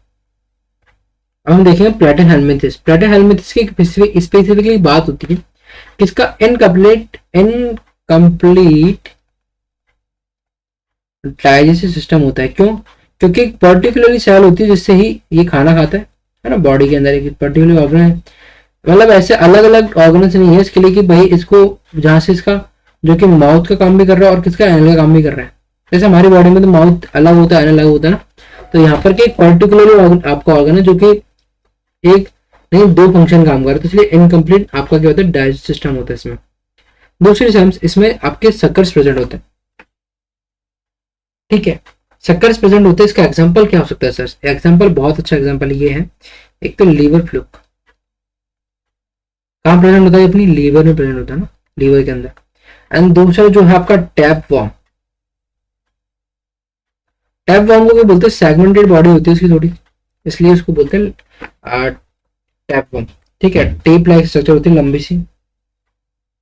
अब हम देखेंगे प्लेटन हेलमिंथेस। प्लेटन हेलमिंथेस की स्पेसिफिकली बात होती है कि इसका इनकम्प्लीट डाइजेस्टिव सिस्टम होता है। क्यों? क्योंकि एक पर्टिकुलरली सेल होती है जिससे ही ये खाना खाता है ना, बॉडी के अंदर एक पर्टिकुलर ऑर्गन है, मतलब ऐसे अलग अलग ऑर्गन्स नहीं है इसके लिए कि भाई इसको जहां से इसका जो कि माउथ का काम भी कर रहा है और किसका एनल का काम भी कर रहा है। जैसे हमारी बॉडी में तो माउथ अलग होता है, एनल अलग होता है ना, तो यहाँ पर एक पर्टिकुलरली आपका ऑर्गन है जो कि एक नहीं दो फंक्शन काम कर रहा है, तो इसलिए इनकम्प्लीट आपका क्या होता है, डाइजेस्ट सिस्टम होता है इसमें। दूसरी सेंस इसमें आपके सक्कर्स प्रेजेंट होते हैं। ठीक है, सक्कर्स प्रेजेंट होते हैं, इसका एग्जांपल क्या हो सकता है सर? एग्जांपल बहुत अच्छा एग्जांपल ये है, एक तो लीवर फ्लूक। कहाँ प्रेजेंट होता है? अपनी लीवर में प्रेजेंट होता है ना, लीवर के अंदर। एंड दूसरा जो है आपका टैप वॉर्म। टैप वॉर्म को भी बोलते हैं, सेगमेंटेड बॉडी होती है उसकी थोड़ी, इसलिए उसको बोलते हैं टैप वॉर्म। ठीक है, टेप लाइक स्ट्रक्चर होती है लंबी सी।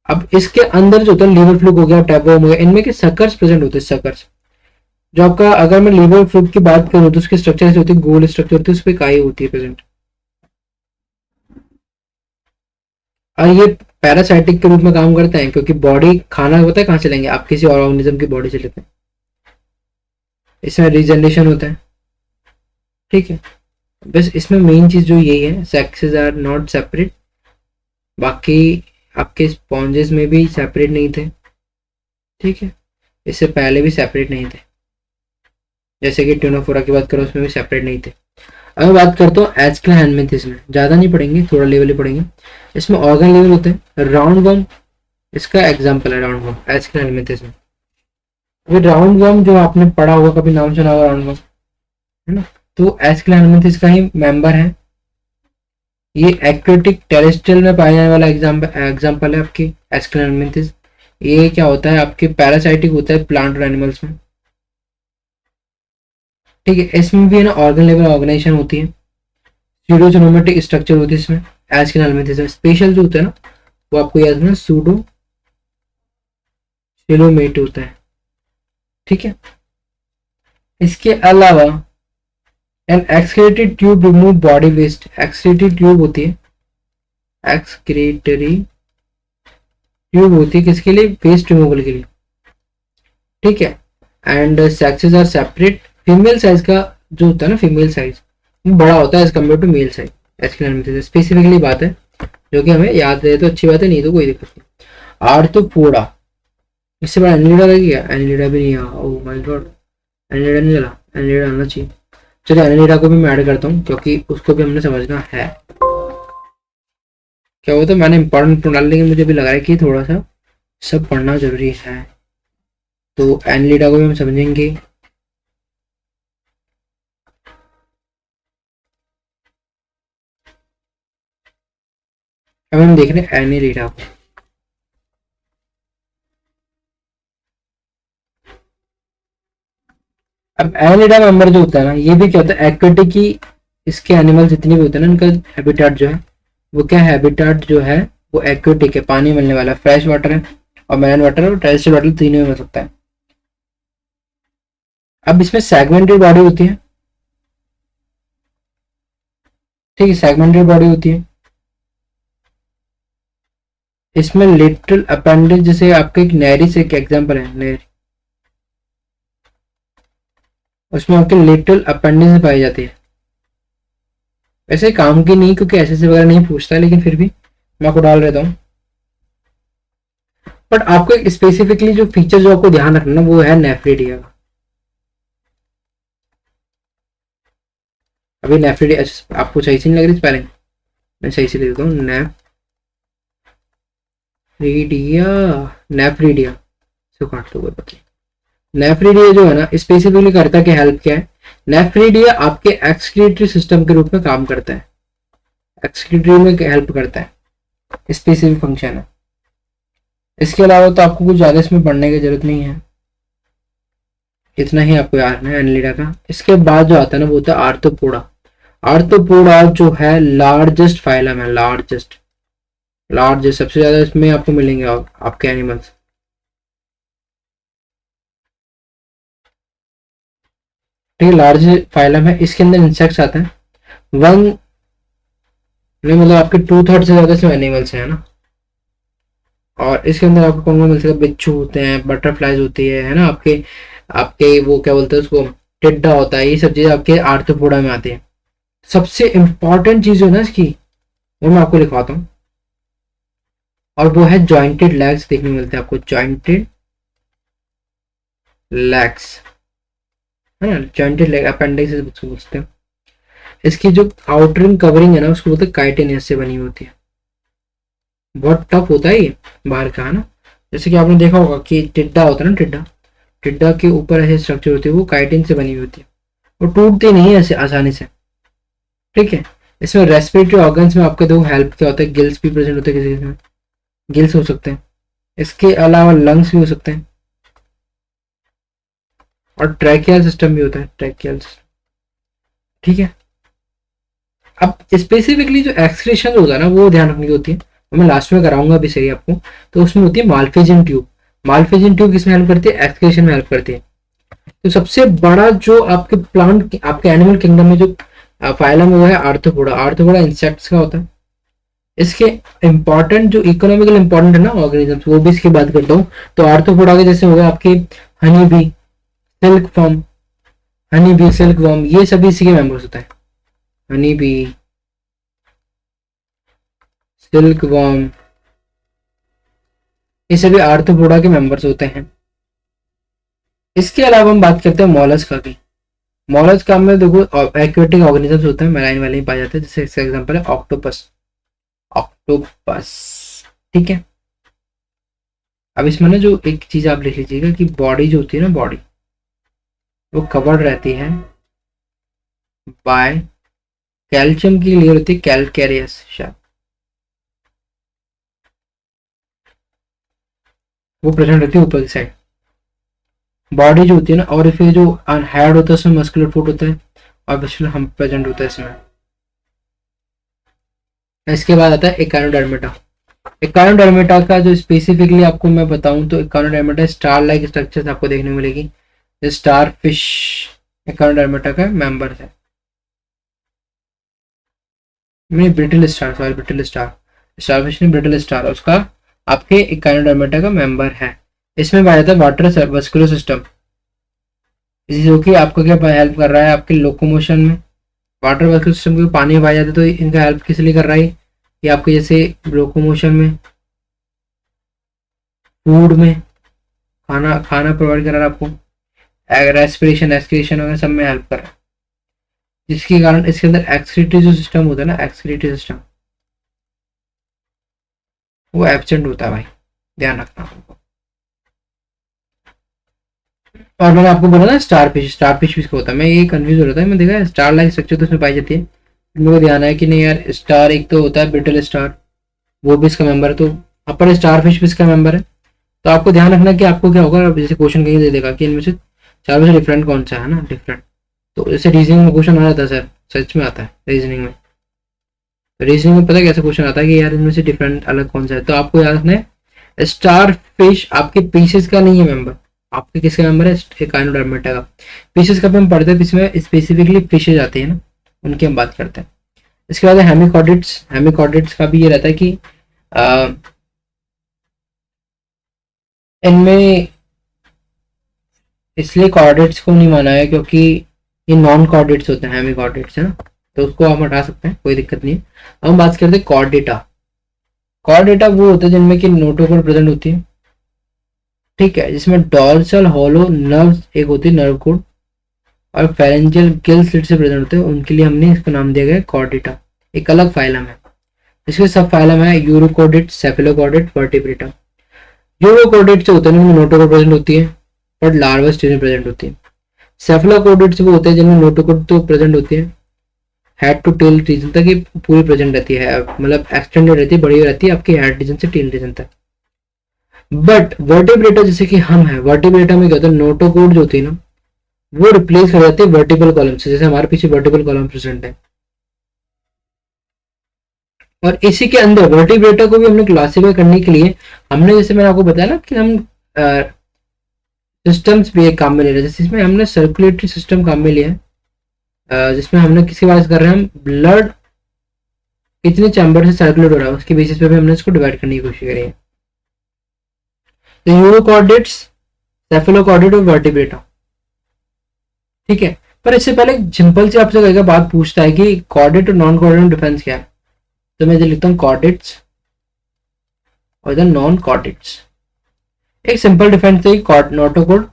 अब इसके अंदर जो होता है लीवर फ्लूक हो गया, टैप वॉर्म हो गया, इनमें के सकर्स प्रेजेंट होते हैं, सकर्स। जो आपका अगर मैं लीवर फ्लूक की बात करूं तो उसके स्ट्रक्चर ऐसे होती है, गोल स्ट्रक्चर होती है, उस पर काई होती है प्रेजेंट। और ये पैरासाइटिक के रूप में काम करते हैं, क्योंकि बॉडी खाना होता है कहाँ से लेंगे, आप किसी और ऑर्गेनिज्म की बॉडी से लेते हैं। इसमें रीजनरेशन होता है। ठीक है, बस इसमें मेन चीज जो यही है, सेक्सेस आर नॉट सेपरेट। बाकी आपके स्पॉन्जेस में भी सेपरेट नहीं थे। ठीक है, इससे पहले भी सेपरेट नहीं थे, जैसे कि ट्यूनोफोरा की बात करो उसमें भी सेपरेट नहीं थे। अब मैं बात करता हूँ एस्क्लेन हेलमिंथेस में, ज़्यादा नहीं पढ़ेंगे, थोड़ा लेवल ही पढ़ेंगे। इसमें ऑर्गन लेवल होते हैं। राउंड वर्म इसका एग्जाम्पल है, राउंड वर्म एस्क्लेन हेलमिंथेस में। अभी राउंड वर्म जो आपने पढ़ा होगा, कभी नाम सुना होगा राउंड वर्म, है ना, तो एस्क्लेन हेलमिंथेस का ही मेंबर है। ये एक्वेटिक टेरेस्ट्रियल में पाया जाने वाला एग्जाम्पल है आपकी एस्क्लेन हेलमिंथेस। ये क्या होता है, आपके पैरासाइटिक होता है प्लांट और एनिमल्स में। ठीक है, इसमें भी है ना ऑर्गन लेवल ऑर्गेनाइजेशन होती है, सूडोजिनोमेटिक स्ट्रक्चर होती है इसमें। एस्क्लेन हेलमिंथेस में स्पेशल जो होता है ना, वो आपको याद रखना, सूडो सिलोमेट होता है। ठीक है, इसके अलावा an excretory tube remove body waste. Excretory tube होती है, एक्सक्रीटरी ट्यूब होती है किसके लिए, वेस्ट रिमूवल के लिए। ठीक है, and sexes are separate. Female size का जो होता है ना, फीमेल साइज बड़ा होता है as compared to male size. एस्क्लेन स्पेसिफिकली बात है, जो कि हमें याद रहे तो अच्छी बात है, नहीं तो कोई दिक्कत नहीं। आर्थ्रोपोडा, इससे बड़ा एनिलिडा लगेगा? एनिलिडा भी नहीं, ओह माय गॉड, एनिलिडा नहीं चला, एनिलिडा आना चाहिए। चलो एनिलिडा को भी मैं ऐड करता हूँ, क्योंकि उसको भी हमने समझना है। क्या होता है, मैंने इंपॉर्टेंट डाल, लेकिन मुझे भी लग रहा है कि थोड़ा सा सब पढ़ना जरूरी है, तो एनिलिडा को भी हम समझेंगे। अब हम देख रहे हैं एनिलिडा को। अब एनिलिडा मेंबर जो होता है ना, ये भी क्या होता है, एक्वेटिक की इसके एनिमल्स जितने भी होते हैं ना, उनका हैबिटेट जो है वो क्या, हैबिटेट जो है वो एक्वेटिक है, पानी मिलने वाला, फ्रेश वाटर है और मैरिन वाटर और टेरेस्ट्रियल वाटर तीनों में मिल सकता है। अब इसमें सेगमेंटेड बॉडी होती है। ठीक है, सेगमेंटेड बॉडी होती है। इसमें लिटरल अपेंडेज, जैसे आपके एक नहरी से एक एग्जांपल है, नहरी, उसमें आपके लिटरल अपेंडेज पाई जाती है। वैसे काम की नहीं, क्योंकि एसएससी वगैरह नहीं पूछता है, लेकिन फिर भी मैं आपको डाल देता हूँ। बट आपको एक स्पेसिफिकली जो फीचर जो आपको ध्यान रखना, वो है नेफ्रिडिया का। अभी नेफ्रिडिया, आपको सही से नहीं लग रही स्पेलिंग, मैं सही से लिख देता हूँ, नेफ्रिडिया, नेफ्रिडिया से काट दो कोई पता नहीं। नेफ्रिडिया जो है ना स्पेसिफिकली करता है कि हेल्प क्या है, नेफ्रिडिया आपके एक्सक्रीटरी सिस्टम के रूप में काम करता है, एक्सक्रीटरी में हेल्प करता है, स्पेसिफिक फंक्शन है। इसके अलावा तो आपको कुछ ज़्यादा इसमें पढ़ने की जरूरत नहीं है, इतना ही आपको याद रखना है एनलिडा का। इसके बाद जो आता है ना वो होता है आर्थ्रोपोडा। आर्थ्रोपोडा जो है लार्जेस्ट फाइलम है, लार्जेस्ट लार्जेस्ट सबसे ज्यादा इसमें आपको मिलेंगे आपके एनिमल्स। ठीक है, लार्ज फाइलम है, इसके अंदर इंसेक्ट्स आते हैं, वन नहीं मतलब आपके 2/3 से ज्यादा इसमें एनिमल्स हैं ना। और इसके अंदर आपको कौन कौन मिल सकता है, बिच्छू होते हैं, बटरफ्लाइज होती है ना, आपके आपके वो क्या बोलते हैं उसको, टिड्डा होता है, ये सब चीजें आपके आर्थ्रोपोडा में आती है। सबसे इंपॉर्टेंट चीज है ना इसकी, वो मैं आपको लिखवाता हूँ, और वो है जॉइंटेड लेग्स देखने को मिलते हैं आपको, जॉइंटेड लेग्स है ना, जॉइंटेड लेग अपेंडिक्स पूछते हैं। इसकी जो आउटरिंग कवरिंग है ना उसको बोलते हैं काइटिनेस से बनी होती है, बहुत टफ होता है ये बाहर का है ना। जैसे कि आपने देखा होगा कि टिड्डा होता है ना, टिड्डा टिड्डा के ऊपर ऐसे स्ट्रक्चर होती है, वो काइटिन से बनी हुई होती है, वो टूटती नहीं है ऐसे आसानी से। ठीक है, इसमें रेस्पिरेटरी ऑर्गन्स में आपके दो हेल्प क्या होता है, गिल्स भी प्रेजेंट होते हैं, किसी में गिल्स हो सकते हैं, इसके अलावा लंग्स भी हो सकते हैं, और ट्रैकियल सिस्टम भी होता है, ट्रैकियल सिस्टम। ठीक है, अब स्पेसिफिकली जो एक्सक्रीशन होता है ना वो ध्यान रखनी होती है, मैं लास्ट में कराऊंगा भी सही आपको। तो उसमें होती है माल्फिजियन ट्यूब। माल्फिजियन ट्यूब किसमें हेल्प करती है, एक्सक्रीशन में हेल्प करती है। तो सबसे बड़ा जो आपके प्लांट आपके एनिमल किंगडम में जो फाइलम हुआ है आर्थ्रोपोडा, आर्थ्रोपोडा इंसेक्ट्स का होता है। इसके इंपॉर्टेंट जो इकोनॉमिकल इंपॉर्टेंट है ना ऑर्गेनिजम्स, वो भी इसकी बात करता हूँ। तो आर्थ्रोपोडा के जैसे हो गए आपके honey bee, silk form, honey bee, silk worm, ये सभी इसी के मेंबर्स होता है, हनी बी, सिल्क वॉर्म, ये सभी आर्थ्रोपोडा के मेंबर्स होते हैं। इसके अलावा हम बात करते हैं मॉलस्का की। मॉलस्का में देखो एक्वेटिक ऑर्गेनिजम्स होते हैं, मैराइन वाले ही पाए जाते हैं, जैसे इसका एग्जांपल है ऑक्टोपस, ऑक्टोपस। ठीक है, अब इसमें ना जो एक चीज आप लिख लीजिएगा कि बॉडी जो होती है ना, बॉडी वो कवर्ड रहती है बाय कैल्शियम की लेयर होती है, कैलकेरियस शायद, वो प्रेजेंट रहती है ऊपर की साइड। बॉडी जो होती है ना, और फिर जो हेड होता है उसमें मस्कुलर फुट होता है, और बिस्कुलर हम प्रेजेंट होता है इसमें। इसके बाद आता है एकानोडर्मेटा। एकानोडर्मेटा का जो स्पेसिफिकली आपको मैं बताऊं तो एकानोडर्मेटा स्टार लाइक स्ट्रक्चर्स आपको देखने को मिलेगी, स्टार फिश एकानोडर्मेटा का मेंबर है, नहीं brittle star, sorry brittle star, star fish नहीं ब्रिटल स्टार, उसका आपके एकानोडर्मेटा का मेंबर है। इसमें पाया जाता है वाटर वस्कुलर सिस्टम, जो कि आपको क्या हेल्प कर रहा है आपके लोकोमोशन में। वाटर वस्कुलर सिस्टम को पानी में पाया जाता है, तो इनका हेल्प किस लिए कर रहा है, ये आपके जैसे लोकोमोशन में, फूड में, खाना खाना प्रोवाइड कर रहा है आपको, रेस्पिरेशन एक्सक्रीशन वगैरह सब में हेल्प कर रहा है, जिसके कारण इसके अंदर एक्सक्रीटरी जो सिस्टम होता है ना, एक्सक्रीटरी सिस्टम वो एब्सेंट होता है भाई, ध्यान रखना आपको। और मैंने आपको बोला ना स्टार फिश, स्टार फिश भी होता है, मैं ये कंफ्यूज हो रहा था, मैं देखा स्टार लाइक स्ट्रक्चर तो उसमें पाई जाती है, मेरे को ध्यान है कि नहीं यार, स्टार एक तो होता है ब्रिटल स्टार, वो भी इसका मेंबर है, तो अपर स्टार फिश भी इसका मेंबर है। तो आपको ध्यान रखना कि आपको क्या होगा, जैसे क्वेश्चन कहीं दे देगा कि इनमें से चार में से डिफरेंट कौन सा है ना, डिफरेंट, तो जैसे रीजनिंग में क्वेश्चन आ जाता है सर, सच में आता है रीजनिंग में, तो रीजनिंग में पता है कैसे क्वेश्चन आता है कि यार इनमें से डिफरेंट अलग कौन सा है, तो आपको याद रखना है स्टार फिश आपके पीसेस का नहीं है मेंबर, आपके किसका मेंबर है, एकाइनोडर्मेटा का। पीसेस का भी हम पढ़ते हैं, इसमें स्पेसिफिकली फिशेज आती है ना, उनकी हम बात करते हैं। इसके बाद हेमिकॉर्डिट्स, हेमिकॉर्डिट्स का भी ये रहता है कि इनमें इसलिए कॉर्डेट्स को नहीं माना है क्योंकि ये नॉन कॉर्डेट्स होते हैं, हेमिकॉर्डेट्स है ना, तो उसको हम हटा सकते हैं, कोई दिक्कत नहीं है। अब हम बात करते हैं कॉर्डेटा। कॉर्डेटा वो होता है जिनमें कि नोटोकोड प्रेजेंट होती है, ठीक है, जिसमें डॉर्सल हॉलो नर्व एक होती है, नर्व कोड, और फेरेंजियल गिल स्लिट से प्रेजेंट होते हैं, उनके लिए हमने इसका नाम दिया गया कॉर्डिटा, एक अलग फाइलम है। इसके सब फाइलम है यूरोकॉर्डेट, सेफेलोकॉर्डेट, वर्टिब्रेटा। यूरोकॉर्डेट से होते हैं जिनमें नोटोकोड प्रेजेंट होती है बट लार्वा स्टेज में प्रेजेंट होती है। सेफेलोकॉर्डेट से वो होते हैं जिनमें नोटोकोड तो प्रेजेंट होती है, हेड टू टेल रीजन तक ये पूरी प्रेजेंट रहती है, मतलब एक्सटेंडेड रहती है, बड़ी रहती है आपकी हेड रीजन से टेल रीजन तक। बट वर्टिब्रेटा जैसे कि हम है, वर्टिब्रेटा में क्या होता है, नोटोकोड जो होती है ना वो रिप्लेस कर जाती है वर्टिकल कॉलम से, जैसे हमारे पीछे वर्टिकल कॉलम प्रेजेंट है। और इसी के अंदर वर्टिब्रेटा को भी हमने क्लासिफाई करने के लिए हमने, जैसे मैंने आपको बताया ना कि हम सिस्टम्स भी एक काम में ले रहे हैं, जैसे इसमें हमने सर्कुलेटरी सिस्टम काम में लिया है, जिसमें हमने किसी बात कर रहे हैं, हम ब्लड कितने चैम्बर से सर्कुलेट हो रहा है उसके बेसिस पे भी हमने इसको डिवाइड करने की कोशिश करी है। तो यूरोकॉर्डेट्स, सेफेलोकॉर्डेट और वर्टिब्रेटा, ठीक है। पर इससे पहले सिंपल से आपसे कई बात पूछता है कि कॉर्डेट और नॉन कॉर्डेट डिफरेंस क्या है, तो मैं लिखता हूँ कॉर्डेट्स और द नॉन कॉर्डेट्स। एक सिंपल डिफरेंस है, नोटोकोड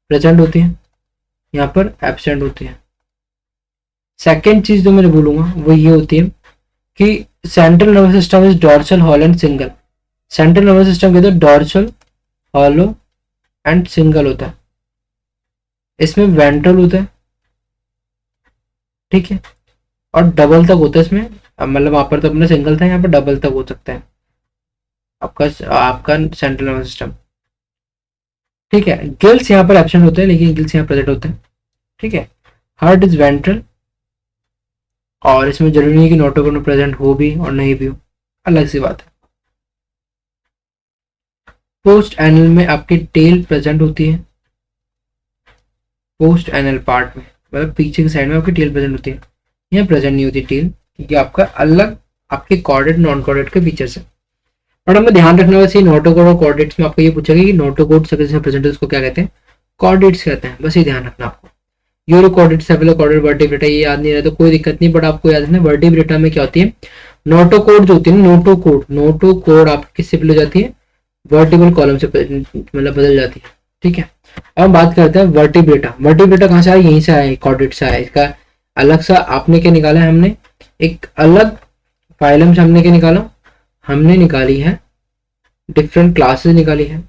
प्रेजेंट होती है, यहाँ पर एब्सेंट होती है। सेकेंड चीज जो मैं बोलूंगा वो ये होती है कि central nervous system is dorsal, hollow and single. Central nervous system कहते हैं डॉर्सल, हॉलो एंड सिंगल होता है, इसमें वेंट्रल होता है, ठीक है, और डबल तक होता है इसमें, मतलब वहां पर तो अपना सिंगल था, यहाँ पर डबल तक हो सकता है आपका आपका सेंट्रल नर्वस सिस्टम, ठीक है। गिल्स यहाँ पर एब्सेंट होते हैं लेकिन गिल्स यहाँ प्रेजेंट होते हैं, ठीक है। हार्ट इज वेंट्रल, और इसमें जरूरी नहीं कि नोटोकोड प्रेजेंट हो भी और नहीं भी हो, अलग सी बात है। पोस्ट एनल में आपकी टेल प्रेजेंट होती है, पोस्ट एनल पार्ट में मतलब पीछे की साइड में आपकी टेल प्रेजेंट होती है, यहाँ प्रेजेंट नहीं होती टेल, क्योंकि आपका अलग आपके कॉर्डेट नॉन कॉर्डेट के फीचर्स है। और हमें ध्यान रखना वैसे नोटोकोड और कॉर्डेट्स में आपको ये पूछेगा कि नोटोकोड से प्रेजेंट उसको क्या कहते हैं, कॉर्डेट्स कहते हैं, बस ये ध्यान रखना आपको। यूरोकॉर्डेट, सेफेलोकॉर्डेट, वर्टिब्रेटा ये याद नहीं रहता तो कोई दिक्कत नहीं, बट आपको याद रखना वर्टिब्रेटा में क्या होती है, नोटोकोड जो होती है, नोटोकोड आपकी किससे हो जाती है, वर्टिबल कॉलम से मतलब बदल जाती है, ठीक है। अब बात करते हैं वर्टिब्रेटा। वर्टिब्रेटा कहाँ से आया, यहीं से आया, कॉर्डेट से आया। इसका अलग सा आपने क्या निकाला है, हमने एक अलग फाइलम से हमने क्या निकाला, हमने निकाली है डिफरेंट क्लासेस निकाली है,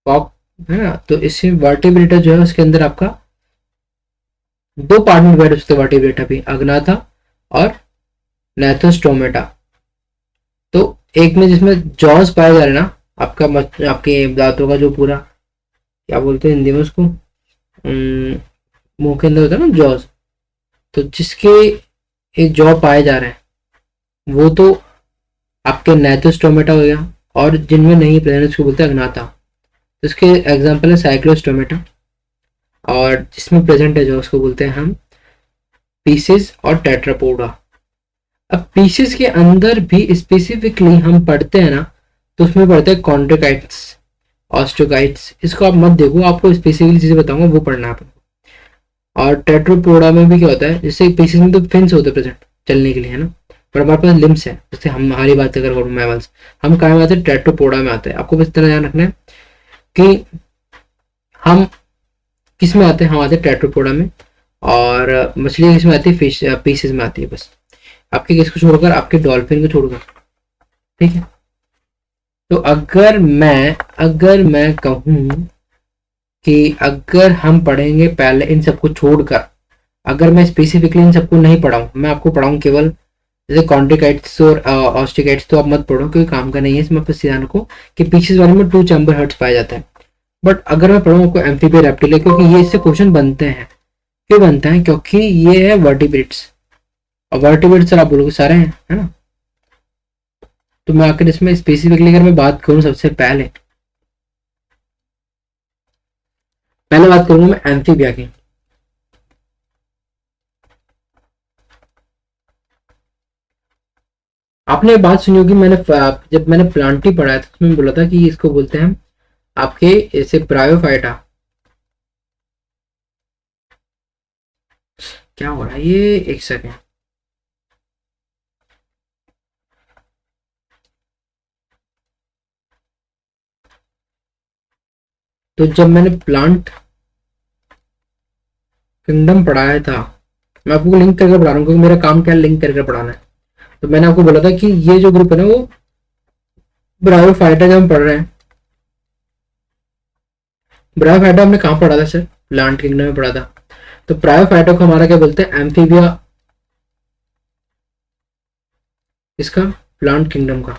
पॉप है ना। तो इससे वर्टिब्रेटा जो है उसके अंदर आपका दो पार्ट में डिवाइड हो सकते हैं वर्टिब्रेटा भी, अग्नाथा और नेथोस्टोमेटा। तो एक में जिसमें जॉज पाया जा रहा है ना, आपके दांतों का जो पूरा क्या बोलते हैं हिंदी में उसको, मुंह के अंदर होता है ना जॉज, तो जिसके ये जॉ पाए जा रहे हैं वो तो आपके नेथोस्टोमेटा हो गया, और जिनमें नहीं प्रेजेंट उसको बोलते हैं अग्नाथा। तो इसके एग्जांपल है साइक्लोस्टोमेटा, और जिसमें प्रेजेंट है जो उसको बोलते हैं हम पीसेस और टेट्रापोडा। अब पीसेस के अंदर भी स्पेसिफिकली हम पढ़ते हैं ना, तो उसमें पढ़ते हैं कॉन्ड्रिकाइट्स, ऑस्टोकाइट्स, इसको आप मत देखो, आपको स्पेसिफिकली चीजें बताऊंगा वो पढ़ना है आपको। और टेट्रापोडा में भी क्या होता है, जैसे पीसेस में तो फिन्स होते हैं प्रेजेंट चलने के लिए, है ना, पर हमारे पास लिम्स है, जैसे हम हमारी बात अगर करूँ मैमल्स, हम कहाँ में आते हैं, टेट्रापोडा में आते हैं। आपको बस इतना ध्यान रखना है कि हम किस में आते हैं, हम आते हैं टेट्रापोडा में, और मछली किस में आती है, फिश पीसेस में आती है, बस आपके किसको छोड़कर, आपके डॉल्फिन को छोड़कर, ठीक है। तो अगर मैं कहूँ कि अगर हम पढ़ेंगे पहले इन सबको छोड़कर, अगर मैं स्पेसिफिकली इन सबको नहीं पढ़ाऊँ, मैं आपको पढ़ाऊँ केवल जैसे कॉन्ट्रिकाइट्स और ऑस्टिकाइट्स, तो आप मत पढ़ो क्योंकि काम का नहीं है, इसमें आपको ध्यान रखो कि पीसेस वाले में 2 चैम्बर हर्ट्स पाया जाता है। बट अगर मैं पढ़ूँ आपको एम्फीबिया रेप्टिलिया, क्योंकि ये इससे क्वेश्चन बनते हैं, क्यों बनते हैं, क्योंकि ये है वर्टिब्रेट्स, और वर्टिब्रेट्स आप बोलोगे सारे हैं, है ना। तो मैं आकर इसमें स्पेसिफिकली अगर मैं बात करूँ सबसे पहले बात करूंगा मैं एम्फीबिया की। आपने बात सुनी होगी, जब मैंने प्लांटी पढ़ा था उसमें बोला था कि इसको बोलते हैं आपके ऐसे ब्रायोफाइटा, क्या हो रहा है ये, एक सेकेंड, तो जब मैंने प्लांट किंगडम पढ़ाया था, मैं आपको लिंक करके पढ़ा रहा हूँ क्योंकि मेरा काम क्या है लिंक करके पढ़ाना है। तो मैंने आपको बोला था कि ये जो ग्रुप है ना वो ब्रायोफाइटा, जब हम पढ़ रहे हैं ब्रायोफाइटा हमने कहाँ पढ़ा था सर, प्लांट किंगडम में पढ़ा था। तो ब्रायोफाइटा को हमारा क्या बोलते हैं, एम्फीबिया, इसका प्लांट किंगडम का।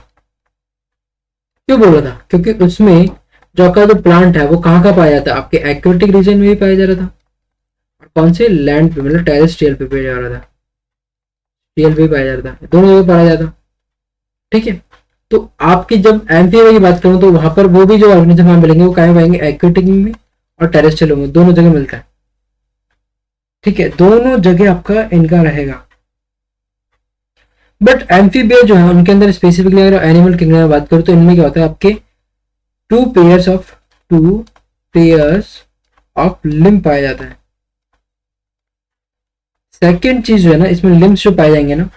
क्यों बोला था, क्योंकि उसमें जो आपका जो प्लांट है वो कहाँ का पाया जाता है, आपके एक्वेटिक रीजन में भी पाया जा रहा था, और कौन से लैंड पे, मतलब टेरेस्ट्रियल पे पाया जा रहा था, रियल पे पाया जा रहा था, दोनों जगह पाया जाता। ठीक है, तो आपकी जब एम्फीबिया की बात करूं तो वहां पर वो भी जो ऑर्गेनिज्म हमें मिलेंगे वो कहाँ पाएंगे, एक्वेटिक में और टेरेस्ट्रियल में, दोनों जगह मिलता है। ठीक है, दोनों जगह आपका इनका रहेगा। बट एम्फीबिया जो है उनके अंदर स्पेसिफिकली अगर एनिमल किंगडम में बात करूं तो इनमें क्या होता है, आपके टू पेयर्स ऑफ लिम्ब पाया जाता है। सेकेंड चीज जो है ना, इसमें लिम्स जो पाए जाएंगे ना,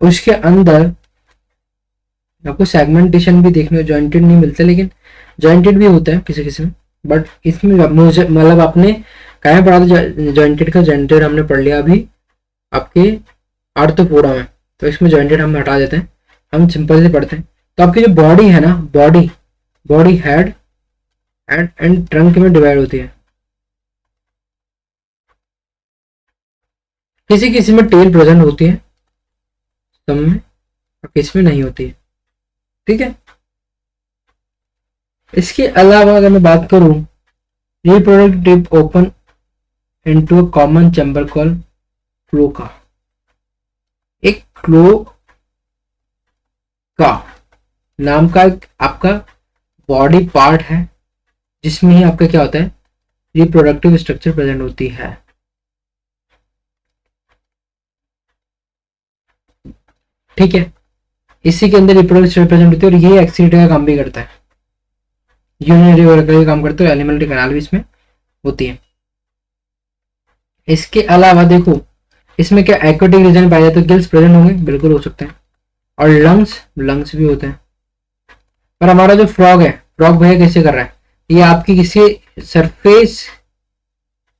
उसके अंदर आपको सेगमेंटेशन भी देखने को जॉइंटेड नहीं मिलता, लेकिन जॉइंटेड भी होता है किसी किसी में। बट इसमें मुझे मतलब आपने कहाँ पढ़ा था जॉइंटेड का, जॉइंटेड हमने पढ़ लिया अभी आपके आर्थ्रोपोडा में, तो इसमें जॉइंटेड हम हटा देते हैं, हम सिंपल से पढ़ते हैं। तो आपकी जो बॉडी है ना, बॉडी हेड एंड ट्रंक में डिवाइड होती है। किसी किसी में टेल प्रेजेंट होती है, सब में, और किसी में नहीं होती है। ठीक है, इसके अलावा अगर मैं बात करूं, reproductive tip open into a common chamber call cloaca. एक क्लोका नाम का एक आपका बॉडी पार्ट है जिसमें ही आपका क्या होता है, रिप्रोडक्टिव स्ट्रक्चर प्रेजेंट होती है। ठीक है, इसी के अंदर रिप्रोडक्टिव स्ट्रक्चर प्रेजेंट होती है, और ये एक्सीडेंट का काम भी करता है, यूरिनरी वगैरह का काम करते हो, एलिमेंट्री कैनाल भी इसमें होती है। इसके अलावा देखो, इसमें क्या एक्वेटिक रीजन पाया जाता है, गिल्स प्रेजेंट होंगे, बिल्कुल हो सकते हैं, और लंग्स भी होते हैं। पर हमारा जो फ्रॉग है, फ्रॉग भैया कैसे कर रहा है, ये आपकी किसी सरफेस,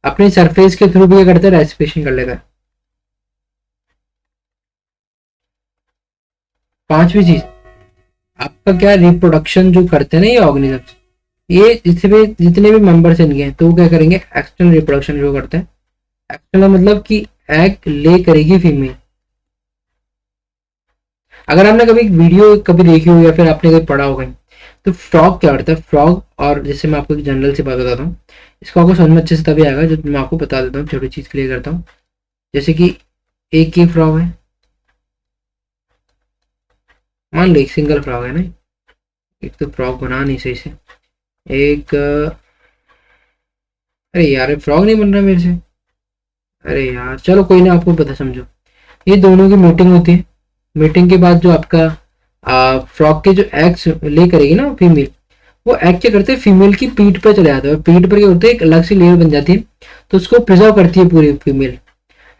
अपनी सरफेस के थ्रू भी क्या करता है, रेस्पिरेशन कर लेता है। पांचवी चीज, आपका क्या रिप्रोडक्शन जो करते हैं ना ये ऑर्गेनिजम्स, ये जितने भी मेंबर्स इनके हैं, तो वो क्या करेंगे, एक्सटर्नल रिप्रोडक्शन जो करते हैं। एक्सटर्नल मतलब कि एग ले करेगी फीमेल। अगर आपने कभी वीडियो कभी देखी हो या फिर आपने कभी पढ़ा होगा, तो फ्रॉग क्या करता है, फ्रॉग, और जैसे मैं आपको एक जनरल से बात बताता हूँ, इसको आपको समझ में अच्छे से तभी आएगा जब मैं आपको बता देता हूँ, छोटी चीज क्लियर करता हूँ। जैसे कि एक ही फ्रॉग है, मान लो एक सिंगल फ्रॉग है ना, एक तो फ्रॉग बना नहीं सही से, एक अरे यार फ्रॉग नहीं बन रहा मेरे से, अरे यार चलो कोई ना, आपको पता समझो, ये दोनों की मीटिंग होती है। मीटिंग के बाद जो आपका फ्रॉग के जो एग्स ले करेगी ना फीमेल, वो एग क्या करते हैं, फीमेल की पीठ पर चले जाते हैं, पीठ पर क्या होता है, एक अलग सी लेयर बन जाती है, तो उसको प्रिजर्व करती है पूरी फीमेल।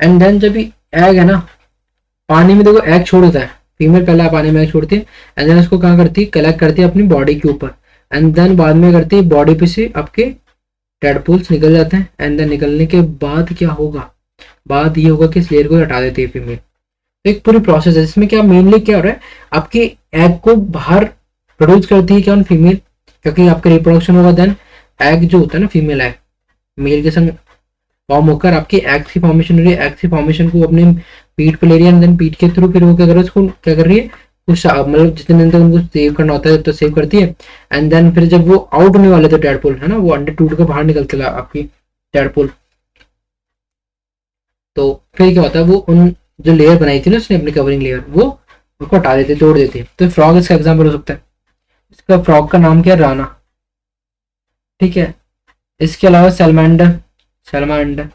एंड देन जब एग है ना, पानी में देखो एग छोड़ देता है, फीमेल पहले पानी में एग छोड़ती है, एंड देन उसको कहाँ करती है, कलेक्ट करती है अपनी बॉडी के ऊपर, एंड देन बाद में करती है बॉडी पे से आपके टेडपोल्स निकल जाते हैं। एंड देन निकलने के बाद क्या होगा, बाद ये होगा कि इस लेयर को हटा देती है फीमेल। तो एक पूरी प्रोसेस है, इसमें क्या मेनली क्या हो रहा है, आपकी एग को बाहर प्रोड्यूस करती है कौन, फीमेल, क्योंकि आपका रिप्रोडक्शन होगा, देन एग जो होता है ना, फीमेल एग मेल के संग फॉर्म होकर आपकी एग की फॉर्मेशन हो रही है, एग की फॉर्मेशन को अपने पीठ पे ले रही है, एंड देन पीठ के थ्रू फिर वो क्या कर रहा है, उसको क्या कर रही है, कुछ मतलब जितने दिन तक उनको सेव करना होता है तो सेव करती है। एंड देन फिर जब वो आउट होने वाले थे टेडपोल है ना, वो अंडे टूट कर बाहर निकलते आपकी टेडपोल, तो फिर क्या होता है, वो उन जो लेयर बनाई थी ना उसने अपनी कवरिंग लेयर, वो उसको हटा देते, तोड़ देते। तो फ्रॉग इसका एग्जाम्पल हो सकता है। इसका फ्रॉग का नाम क्या है, राना। ठीक है, इसके अलावा सैलमांडर।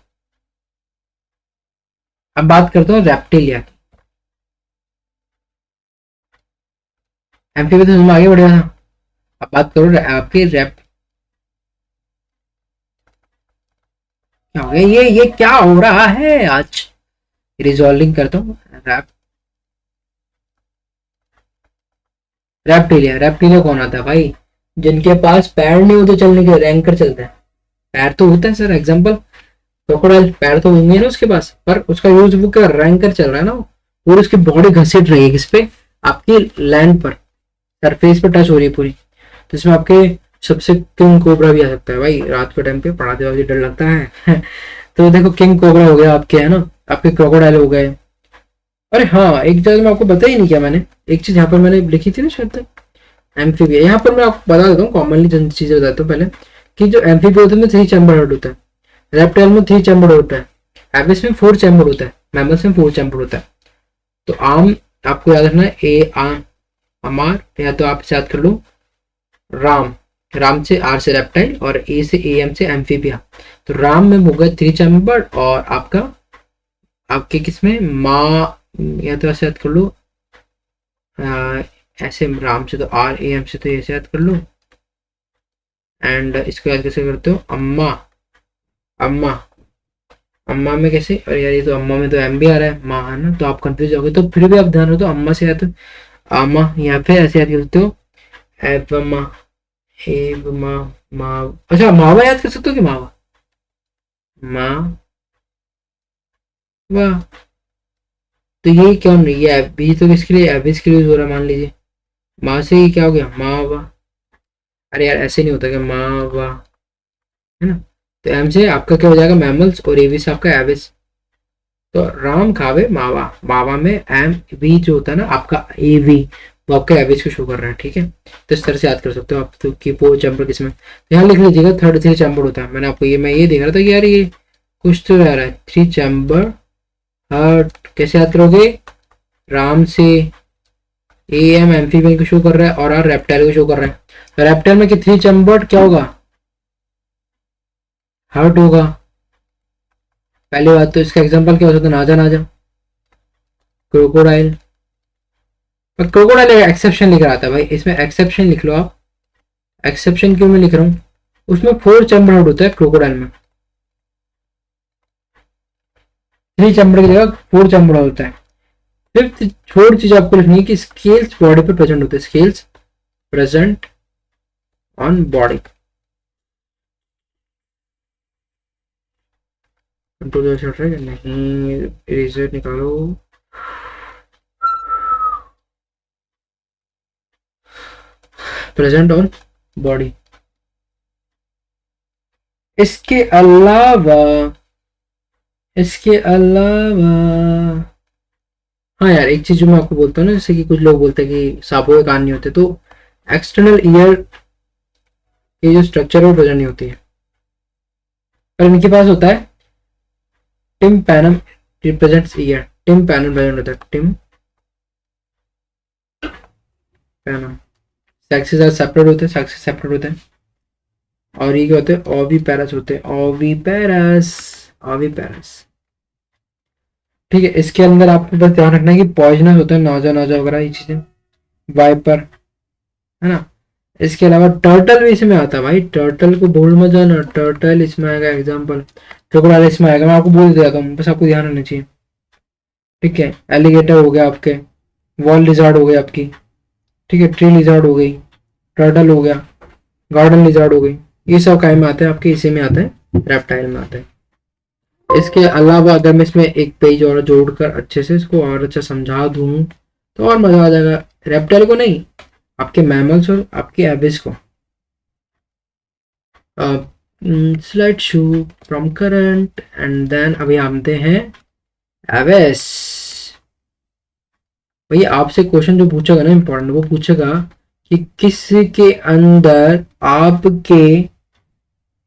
अब बात करते हैं रेप्टिलिया की। एम्फीबिया तो समझ में आगे बढ़िया था। अब बात करो आपके क्या हो गया, ये क्या हो रहा है आज, रिजॉल्विंग करता हूँ। रेप्टिलिया कौन आता है भाई, जिनके पास पैर नहीं होते चलने के, रैंकर चलता है, पैर तो होता है सर। एग्जांपल क्रोकोडाइल पैर तो होंगे ना उसके पास, पर उसका यूज वो क्या रैंकर चल रहा है ना वो, और उसकी बॉडी घसीट रही है किस पे, आपकी लैंड पर, सरफेस पर टच हो रही है पूरी। तो इसमें आपके सबसे किंग कोबरा भी आ सकता है भाई, रात के टाइम पे पढ़ाते वक्त डर लगता है तो देखो किंग कोबरा हो गया आपके, है ना, आपके क्रोकोडाइल हो गए। अरे हाँ, एक जगह मैं आपको बता ही नहीं किया मैंने, एक चीज यहाँ पर मैंने लिखी थी ना शायद तक, एम्फीबिया। यहाँ पर मैं आपको बता देता हूँ, कॉमनली जिन चीजें बताता हूँ पहले, कि जो एम्फीबिया होता है 3 चैम्बर हेड होता है, रेप्टाइल में 3 चैम्बर होता है, एबिस में 4 चैम्बर होता है, मैमल्स में 4 चैम्बर होता है। तो आम आपको याद रखना है, ए आम अमार, या तो आप याद कर लो राम, राम से आर से रेप्टाइल और ए से ए एम से एम्फीबिया। तो राम में होगा 3 चैम्बर, और आपका आपके किसमें माँ, या तो ऐसे याद कर लो ऐसे राम से तो आर, ए एम से तो ऐसे याद कर लो, एंड इसको याद कैसे करते हो, अम्मा, अम्मा, अम्मा में कैसे, अरे यार ये तो अम्मा में तो एम भी आ रहा है, माँ है ना, तो आप कंफ्यूज हो गए। तो फिर भी आप ध्यान रखो, तो अम्मा से याद अम्मा, या फिर ऐसे याद करते हो एब माँ, एब माँ, माँ, अच्छा मावा याद कर सकते हो कि मावा, माँ वाह। तो ये क्यों नहीं, ये बी तो किसके लिए, एबिस के लिए हो रहा है, मान लीजिए माँ से ही क्या हो गया, माँ वाह। अरे यार ऐसे नहीं होता क्या, माँ वाह, है ना। तो एम से आपका क्या हो जाएगा, मैमल्स, और ए बी से आपका एबिस। तो राम खावे मावा, मावा में एम वी जो होता है ना आपका ए वी, वो आपका एवरेज को शो कर रहा है, ठीक है। तो इस तरह से याद कर सकते हो आप, तो कि वो चैम्बर किसमें, तो यहाँ लिख लीजिएगा 3 चैम्बर होता है। मैंने आपको ये, मैं ये देख रहा था कि यार ये कुछ तो रह रहा है, 3 चैम्बर हर्ट कैसे याद करोगे, राम से ए एम एम्फीबियन को शो कर रहा है, और आर रेप्टाइल को शो कर रहा है। तो रेप्टाइल में कि 3 चैम्बर क्या होगा, हर्ट होगा। पहली बात तो इसका एग्जाम्पल क्या हो सकता है, नाजा नाजा, क्रोकोडाइल। पर क्रोकोडाइल एक्सेप्शन लिख रहा था भाई, इसमें एक्सेप्शन लिख लो आप। एक्सेप्शन क्यों मैं लिख रहा हूँ, उसमें 4 चैम्बर हेड होता है क्रोकोडाइल में, 3 चैम्बर की जगह 4 चैम्बर होता है। फिफ्थ छोड़ चीज आपको लिखनी है कि स्केल्स बॉडी पर प्रेजेंट होते हैं, scales present on body. Control चल रहा है नहीं, इरेजर निकालो। Present on body. इसके अलावा, इसके अलावा हाँ यार एक चीज जो मैं आपको बोलता हूँ ना, जैसे कि कुछ लोग बोलते हैं कि सांपों के कान नहीं होते, तो एक्सटर्नल ईयर की जो स्ट्रक्चर है वो प्रेजेंट नहीं होती है, पर इनके पास होता है tympanum represents ear, tympanum present होता है, टिम पैनम। सेक्सेस सेपरेट होते हैं, सेक्सेस सेपरेट होते हैं, और ये क्या होते हैं, ओवी पैरस होते हैं, ओवी पैरस, ओवी पैरस, ठीक है। इसके अंदर आपको बस ध्यान रखना है कि पॉइजनस होते हैं, नाजा नाजा वगैरह ये चीजें, वाइपर, है ना। इसके अलावा टर्टल भी इसमें आता है भाई, टर्टल को भूल मत जाना, टर्टल इसमें आएगा एग्जाम्पल, क्रोकोडाइल इसमें आएगा, मैं आपको बोल देता हूँ, बस आपको ध्यान रखना चाहिए, ठीक है। एलिगेटर हो गया आपके, वॉल लिजार्ड हो गई आपकी, ठीक है, ट्री लिजार्ड हो गई, टर्टल हो गया, गार्डन लिजार्ड हो गई, ये सब काय में आते हैं आपके, इसी में आते हैं, रेप्टाइल में आते हैं। इसके अलावा अगर मैं इसमें एक पेज और जोड़कर अच्छे से इसको और अच्छा समझा दूं तो और मजा आ जाएगा, रेप्टाइल को नहीं, आपके मैमल्स और आपके एबिस को। Slide show from current, and then अभी आते हैं एबिस। भैया आपसे क्वेश्चन जो पूछेगा ना इंपॉर्टेंट, वो पूछेगा कि किसके अंदर आपके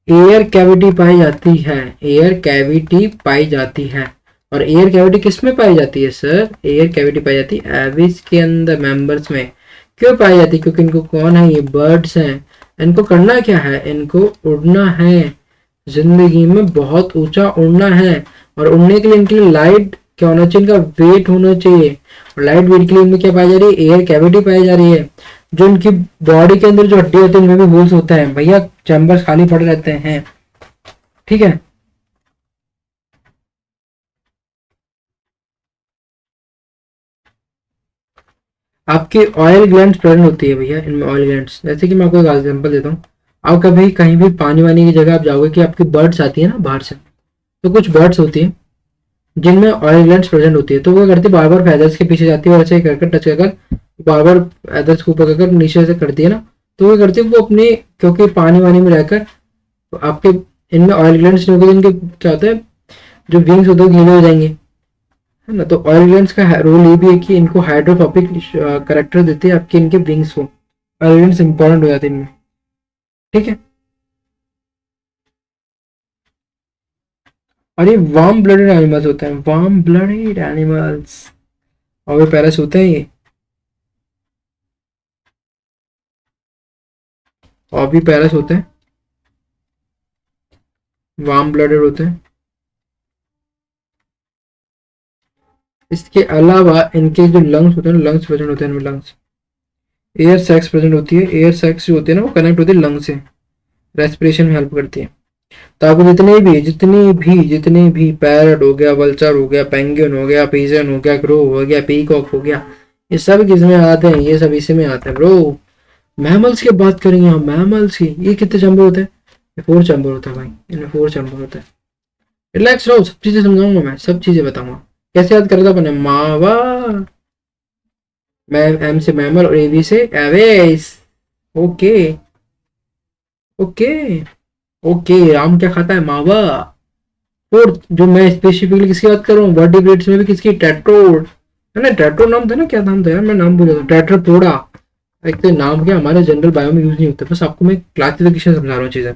एयर कैविटी पाई जाती है, एयर कैविटी पाई जाती है। और एयर कैविटी किस में पाई जाती है सर, एयर कैविटी पाई जाती है एविस के अंदर, मेंबर्स में। क्यों पाई जाती है, क्योंकि इनको कौन है, ये बर्ड्स हैं, इनको करना क्या है, इनको उड़ना है, जिंदगी में बहुत ऊंचा उड़ना है, और उड़ने के लिए इनके लिए लाइट क्या होना चाहिए, इनका वेट होना चाहिए, और लाइट वेट के लिए इनमें क्या पाई जा रही है, एयर कैविटी पाई जा रही है। जो इनकी बॉडी के अंदर जो हड्डी होती है इनमें भी होल्स होते हैं भैया, चैम्बर्स खाली पड़े रहते हैं, ठीक है। आपकी ऑयल ग्लैंड्स प्रेजेंट होती है भैया इनमें, ऑयल ग्लैंड्स, जैसे कि मैं आपको एक एग्जांपल देता हूँ। आप कभी कहीं भी पानी वानी की जगह आप जाओगे कि आपकी बर्ड्स आती है ना बाहर से, तो कुछ बर्ड्स होती हैं जिनमें ऑयल ग्लैंड्स प्रेजेंट होती है, तो वो क्या करती है, बार बार फैदर्स के पीछे जाती है और ऐसे कर टच कर बार बार फैदर्स को ऊपर कर नीचे से करती है ना, तो वो करती है वो अपने, क्योंकि पानी वानी में रहकर तो आपके इनमें ऑयल ग्लैंड्स नहीं होगी, इनके क्या होता है जो विंग्स होते हैं गीले हो जाएंगे, है ना। तो ऑयल ग्लैंड्स का रोल ये भी है कि इनको हाइड्रोफोबिक करेक्टर देते हैं आपके इनके विंग्स को, ऑयल ग्लैंड्स इंपॉर्टेंट हो जाते हैं इनमें, ठीक है। और ये वार्म ब्लडेड एनिमल्स होते हैं, वार्म ब्लडेड एनिमल्स, और वे पैरस होते हैं ये, और भी पैरस होते हैं, वार्म ब्लडेड होते हैं। इसके अलावा इनके जो लंग्स होते हैं, लंग्स प्रेजेंट होते हैं इनमें, लंग्स, एयर सैक्स प्रेजेंट होती है, एयर सैक्स जो होती है ना वो कनेक्ट होती है लंग से, रेस्पिरेशन में हेल्प करती है। तो आपको जितने भी पैरट हो गया, वल्चर हो गया, पेंगुइन हो गया, पिजन हो गया, क्रो हो गया, पीकॉक हो गया, ये सब किसमें आते हैं, ये सब इसी में आते हैं ब्रो। मैमल्स की बात करेंगे हम, मैमल्स की, ये कितने चैम्बर होते हैं, 4 चैम्बर होता है भाई, इनमें 4 चैम्बर होता है। रिलैक्स रहो, सब चीजें समझाऊंगा मैं, सब चीजें बताऊंगा। कैसे याद करता अपने मावा, मैं एम से मैमल और एवी से Avesh, okay okay okay. Ram क्या खाता है, मावा। फोर्थ जो मैं स्पेसिफिकली किसकी बात कर रहा हूँ, वर्टिब्रेट्स में भी किसकी, टेट्रोड, है ना। टेट्रो नाम था ना, क्या नाम था यार, मैं नाम भूल गया, टेट्रापोडा। एक तो नाम क्या हमारे जनरल बायो में यूज नहीं होता, बस आपको मैं क्लासिफिकेशन समझा रहा हूँ चीजें।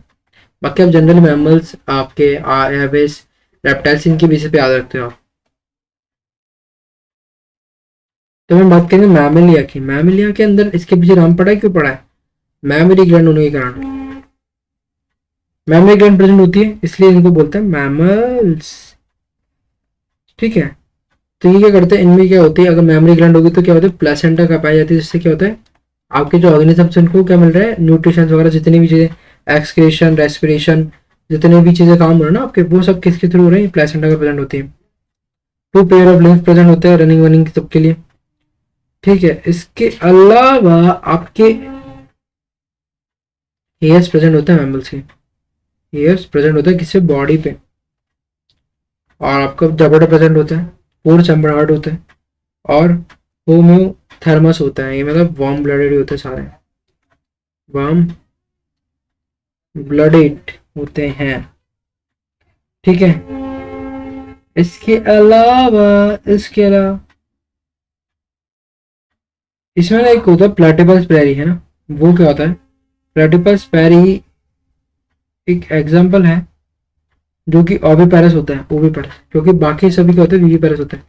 बाकी आप जनरल मैमल्स आपके एवेस रेप्टाइल्स इनके बेसिस पे याद रखते हो आप। तो मैं बात करेंगे मैमलिया की, मैमलिया के अंदर इसके पीछे नाम पड़ा है, क्यों पड़ा है, मैमरी ग्लैंड होने के कारण। मैमरी ग्लैंड प्रेजेंट होती है इसलिए इनको बोलते हैं मैमल्स, ठीक है। तो ये क्या करते हैं, इनमें क्या होती है, अगर मेमोरी ग्लैंड होगी तो क्या होता है, प्लेसेंटा का पाई जाती है, जिससे क्या होता है आपके जो ऑर्गेनिजम्स उनको क्या मिल रहा है, न्यूट्रिशन वगैरह जितनी भी चीजें, एक्सक्रीशन, रेस्पिरेशन, जितने भी चीजें काम हो रहा है ना आपके, वो सब किसके थ्रू हो रहे हैं, प्लेसेंटा का प्रेजेंट होती है। 2 पेयर ऑफ लिंक्स प्रेजेंट होते हैं रनिंग वनिंग सबके लिए, ठीक है। इसके अलावा आपके हेयर्स प्रेजेंट होते हैं मैमल्स के, हेयर्स प्रेजेंट होता है किससे, बॉडी पे, और आपका जबड़ा प्रेजेंट होता है, 4 चैम्बर हार्ट होता है, और होम्योथर्मस होता है, ये मतलब वार्म ब्लडेड होते हैं सारे, वार्म ब्लडेड होते हैं, ठीक है। इसके अलावा इसमें ना एक होता है प्लेटिपल्स पेरी, है ना। वो क्या होता है, प्लेटिपल्स पेरी एक एग्जांपल है जो कि ओविपेरस होता है, ओविपेरस, क्योंकि बाकी सभी क्या होते हैं, विविपेरस होता है।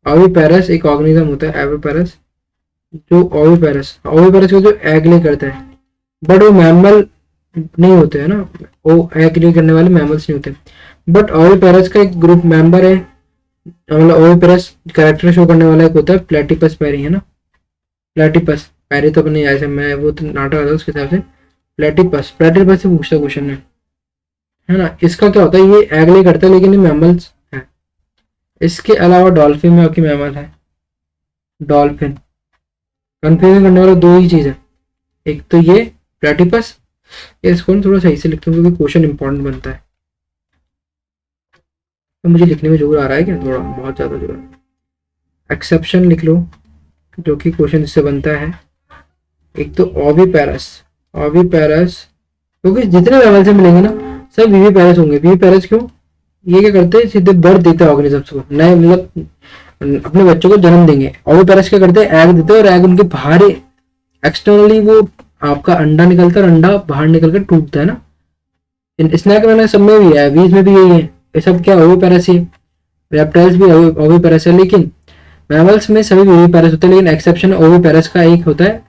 ओविपेरस एक ऑर्गेनिज्म होता है, एविपेरस जो ओविपेरस, ओविपेरस को जो एग ले करता है, बट वो मैमल नहीं होते हैं ना, वो एग ले करने वाले मैमल्स नहीं होते, बट ओविपेरस का एक ग्रुप मेंबर है, मतलब ओविपेरस कैरेक्टर शो करने वाला एक होता है प्लेटिपस पेरी, है ना। प्लेटिपस पेरी तो अपने ऐसे, मैं वो तो नाटक आता है उसके हिसाब से, प्लेटिपस, प्लेटिपस से पूछता क्वेश्चन है ना। इसका क्या होता है, ये एग ले करता है लेकिन ये मैमल्स है। इसके अलावा डॉल्फिन में आपकी मैमल है, डॉल्फिन, कंफ्यूजन करने वाला 2 ही चीज है, एक तो ये प्लेटिपस, इसको थोड़ा सही से लिखते हैं क्योंकि क्वेश्चन इंपॉर्टेंट बनता है। तो मुझे लिखने में जोर आ रहा है क्या, थोड़ा बहुत ज्यादा जोर, एक्सेप्शन लिख लो जो कि क्वेश्चन इससे बनता है। एक तो ओविपेरस, ओविपेरस क्योंकि जितने मैमल से मिलेंगे ना सब विविपेरस होंगे। विविपेरस क्यों, ये क्या करते हैं, सीधे बर्थ देते हैं ऑर्गेनिजम्स को, नए मतलब अपने बच्चों को जन्म देंगे। ओविपेरस क्या करते हैं, एग देते हैं, और एग उनके बाहर एक्सटर्नली वो आपका अंडा निकलता है, और अंडा बाहर निकल कर टूटता है ना। स्नैक में सब में भी है, बीज में भी यही है, ये सब क्या ओविपेरस ही, रेप्टाइल्स भी ओविपेरस है, लेकिन मैमल्स में सभी विविपेरस होते हैं, लेकिन एक्सेप्शन ओविपेरस का एक होता है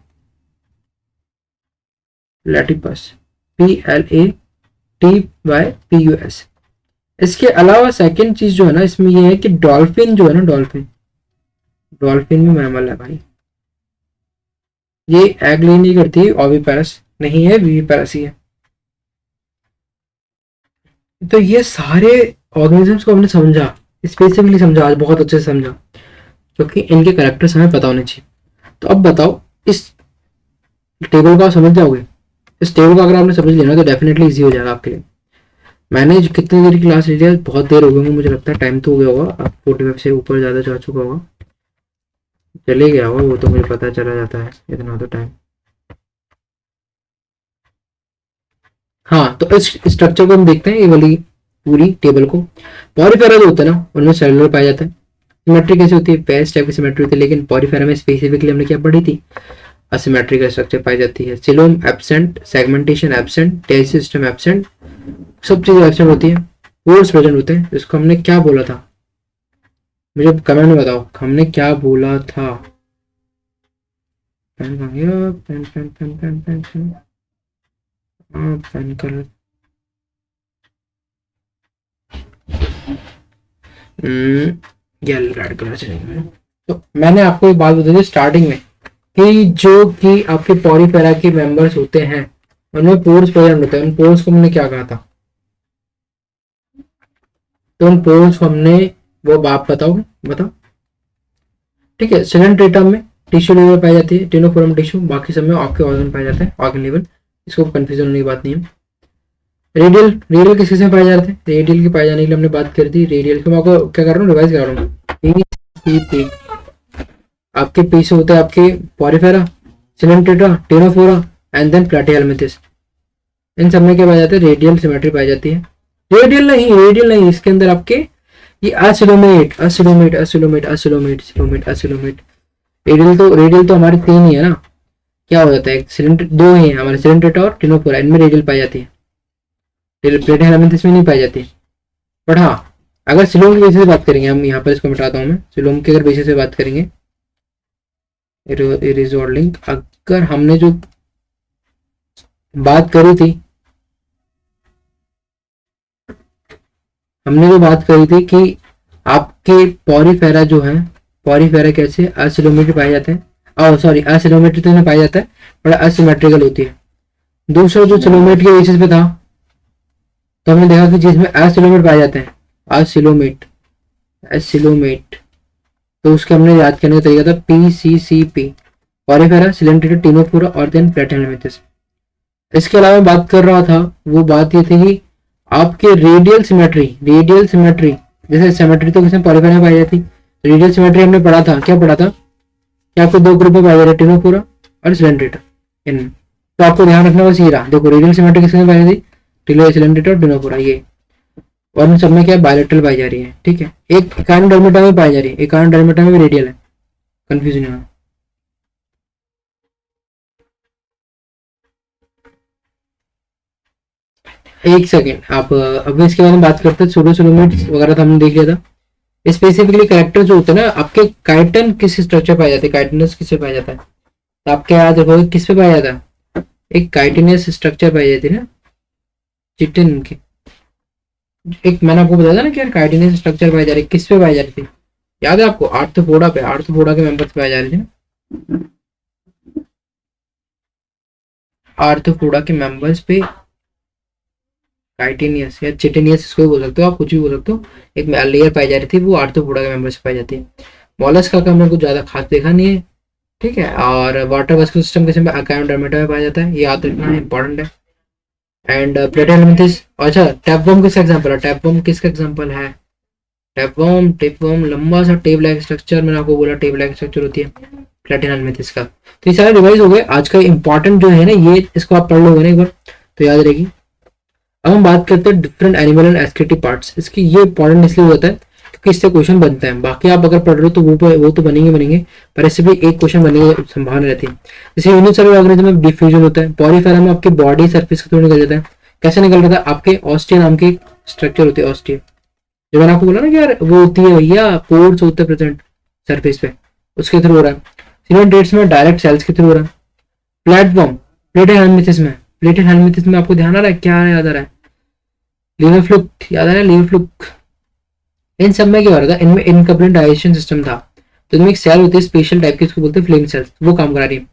प्लेटिपस, PLATYPUS। इसके अलावा सेकंड चीज जो है ना इसमें ये है कि डॉल्फिन जो है ना, डॉल्फिन, डॉल्फिन भी मैमल है भाई, ये एग ले नहीं करती, ओविपेरस नहीं है, विविपेरस ही है। तो ये सारे ऑर्गेनिजम्स को हमने समझा, स्पेसिफिकली समझा, आज बहुत अच्छे से समझा, क्योंकि इनके कैरेक्टर्स हमें पता होने चाहिए। तो अब बताओ, इस टेबल को आप समझ जाओगे, इस टेबल को अगर आपने समझ लिया ना तो डेफिनेटली इजी हो जाएगा आपके लिए। मैंने कितनी देर की क्लास ली है, बहुत देर हो गई मुझे लगता है, टाइम तो हो गया होगा, अब 45 से ऊपर ज़्यादा जा चुका होगा, चले गया होगा वो तो, मुझे पता चला जाता है इतना तो टाइम। हाँ, तो इस स्ट्रक्चर को हम देखते हैं, ये वाली पूरी टेबल को। पॉरीफेरा जो होता है ना, उनमें सेलुलर पाया जाता है। सिमेट्री कैसी होती है, पेस्ट टाइप की सिमेट्री होती है, लेकिन पॉरीफेरा में स्पेसिफिकली हमने क्या पढ़ी थी, असिमेट्रिकल स्ट्रक्चर पाई जाती है। सिलोम एब्सेंट, सेगमेंटेशन एब्सेंट, टेज सिस्टम एब्सेंट, सब चीजें एब्सेंट होती है। पोर्स प्रेजेंट होते हैं। इसको हमने क्या बोला था, मुझे कमेंट में बताओ, हमने क्या बोला था। पेन कहाँ गया, pen pen pen pen pen pen, हाँ पेन कर, येलो रेड कलर से नहीं। तो मैंने आपको एक बात बताई थी स्टार्टिंग में, कि जो कि आपके पॉरीफेरा के मेंबर्स होते हैं उनमें पोर्स प्रेजेंट होते हैं। उन पोर्स को हमने क्या कहा था, तो उन पोर्स को हमने, वो आप बताओ, बताओ। ठीक है, सिलेंट्रेटम में टिश्यू लेवल पाई जाती है, टिनोफोरम टिश्यू, बाकी सब में आपके ऑर्गन पाया जाता है, ऑर्गन लेवल, इसको कंफ्यूजन होने की बात नहीं है। रेडियल, रेडियल किस में पाए जाते हैं, रेडियल के पाए जाने के लिए हमने बात कर दी। रेडियल को मैं आपको क्या कर रहा हूँ, रिवाइज कर रहा हूँ। आपके पीछे होता है आपके Porifera, Coelenterata, Ctenophora and then Platyhelminthes. इन सब में क्या पाया जाता है, रेडियल सिमेट्री पाई जाती है। रेडियल नहीं, रेडियल नहीं, इसके अंदर आपके ये acoelomate acoelomate acoelomate acoelomate coelomate acoelomate. Radial तो हमारे तीन ही है ना, क्या हो जाता है, सिलेंडर दो ही है हमारे, सिलेंट्रेटा और टिनोफोरा, इनमें रेडियल पाई जाती है, प्लेटिहेल्मिंथस में नहीं पाई जाती। बट हाँ, अगर सिलोम के बेसिस से बात करेंगे, हम यहाँ पर इसको मिटाता हूँ मैं, सिलोम के अगर बेसिस से बात करेंगे, इरेजोर लिंक, अगर हमने जो बात करी थी, हमने जो बात करी थी कि आपके पॉरीफेरा जो है, पॉरीफेरा कैसे असिलोमेट्री पाए जाते हैं, सॉरी असिलोमेट्री तो पाया जाता है, बट असिमेट्रिकल होती है। दूसरा जो सिलोमेट के बेसिस पे था, तो हमने देखा कि जिसमें असिलोमेट पाए जाते हैं, असिलोमेट एसिलोमेट, तो उसके हमने याद करने का तरीका था PCCP, पॉरीफेरा, सिलेंट्रेटा, टिनोफोरा और देन प्लेटिहेल्मिंथस। इसके अलावा बात कर रहा था, वो बात ये थी कि आपके रेडियल सिमेट्री, जैसे सिमेट्री तो किसमें, पॉलीफेरा में पाई जाती, रेडियल सिमेट्री हमने पढ़ा था, क्या पढ़ा था कि आपको दो ग्रुप में पाया जा रहा है, टिनोफोरा और सिलेंट्रेटा इन। तो आपको ध्यान रखना बस ये रहा, देखो रेडियल सिमेट्री किसमें पाई जाती, सिलेंट्रेटा और टिनोफोरा ये, और इन सब में क्या बायोलेटरल पाई जा रही है। ठीक है, एक एकाइनोडर्मेटा में पाई जा रही है, एकाइनोडर्मेटा में भी रेडियल है, कंफ्यूजन नहीं होना। एक सेकेंड, आप अभी इसके बारे में बात करते हैं, सूडोसोलोमेट्स वगैरह तो हमने देख लिया था। स्पेसिफिकली कैरेक्टर जो होते हैं ना आपके, काइटन किस स्ट्रक्चर पाया जाता है, काइटिनस किससे पाया जाता है, तो आपके याद रखोगे किस पे पाया जाता है, एक काइटिनस स्ट्रक्चर पाई जाती है ना, चिटिन की। एक मैंने आपको बताया था ना कि यार काइटिनस स्ट्रक्चर पाई जा रही है, किस पे पाई जा रही थी, याद है आपको, आर्थ्रोपोडा पे, आर्थ्रोपोडा के मेंबर्स पाए जा रहे थे ना, आर्थ्रोपोडा के मेंबर्स पे काइटिनियस या चिटिनियस, इसको भी बोल सकते हो आप, कुछ भी बोल सकते हो, एक लेयर पाई जा रही थी, वो आर्थ्रोपोडा के मेंबर्स पाई जाती है। मॉलस्का का हमने कुछ ज्यादा खास देखा नहीं है। ठीक है, और वाटर वास्कुलर सिस्टम किसी में, अकायोडर्मेटा में पाया जाता है, ये याद रखना इंपॉर्टेंट है। एंड प्लेटिहेल्मिंथस, अच्छा टैपवर्म किसका एग्जांपल है, टैपवर्म किसका एग्जांपल है, टैपवर्म लंबा सा टेप लाइक स्ट्रक्चर, मैंने आपको बोला टेप लाइक स्ट्रक्चर होती है प्लेटिहेल्मिंथस का। तो ये सारे रिवाइज हो गए, आज का इंपॉर्टेंट जो है ना ये, इसको आप पढ़ लोगे ना एक बार तो याद रहेगी। अब हम बात करते हैं different animal and excretive parts. इसकी ये इंपॉर्टेंट इसलिए होता है क्योंकि इससे क्वेश्चन बनता है, बाकी आप अगर पढ़ रहे हो तो वो तो बनेंगे, पर इससे भी एक क्वेश्चन बनने की संभावना रहती है। जैसे यूनिसेलुलर ऑर्गेनिज्म में डिफ्यूजन होता है, पॉलीफेरा में आपके बॉडी सर्फेस के थ्रू निकल जाता है, कैसे निकल रहा था, आपके ऑस्टिया नाम की स्ट्रक्चर होती है, ऑस्टिया, जो मैंने आपको बोला ना कि यार वो होती है भैया, पोर्स होते हैं प्रेजेंट सर्फेस पे, उसके थ्रू हो रहा है। सिलेंट्रेट्स में डायरेक्ट सेल्स के थ्रू हो रहा है। प्लेटफॉर्म, प्लेटिहेल्मिंथस में आपको ध्यान आ रहा है, क्या याद आ रहा है, लीवर फ्लूक याद आ रहा है, लीवर फ्लूक। इन सब में क्या हो रहा था, इनमें इनकम्प्लीट डाइजेशन सिस्टम था, तो इनमें एक सेल होती है स्पेशल टाइप की, इसको बोलते हैं फ्लेम सेल्स, वो काम करा रही है।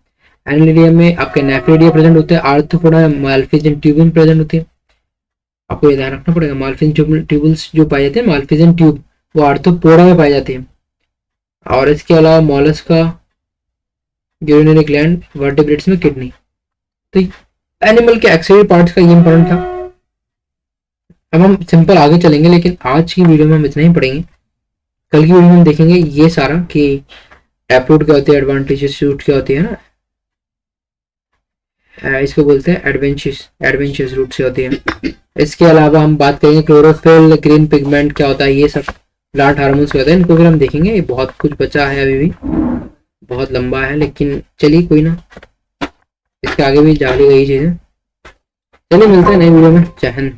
एनिलिडियम में आपके नेफ्रिडिया प्रेजेंट होते हैं, आर्थ्रोपोडा में माल्फिजन ट्यूबिन प्रेजेंट होती है, आपको ये ध्यान रखना पड़ेगा। माल्फिजन ट्यूबल्स जो पाए जाते हैं, माल्फिजन ट्यूब, वो आर्थ्रोपोडा में पाई जाती है। और इसके अलावा मॉलस्का, यूरिनरी ग्लैंड, वर्टिब्रेट्स में किडनी। तो एनिमल के एक्सरी पार्ट्स का ये इंपॉर्टेंट था। अब हम सिंपल आगे चलेंगे, लेकिन आज की वीडियो में हम इतना ही पढ़ेंगे। कल की वीडियो में हम देखेंगे ये सारा कि टैप रूट क्या होती है, एडवांटेजेस रूट क्या होती है ना, इसको बोलते हैं एडवेंचर्स रूट से होती है। इसके अलावा हम बात करेंगे क्लोरोफिल, ग्रीन पिगमेंट क्या होता है, ये सब प्लांट हार्मोन्स क्या होता है, इनको फिर हम देखेंगे। ये बहुत कुछ बचा है, अभी भी बहुत लंबा है, लेकिन चलिए कोई ना, इसके आगे भी जारी गई चीजें। चलिए मिलते हैं नई वीडियो में। जय हिंद।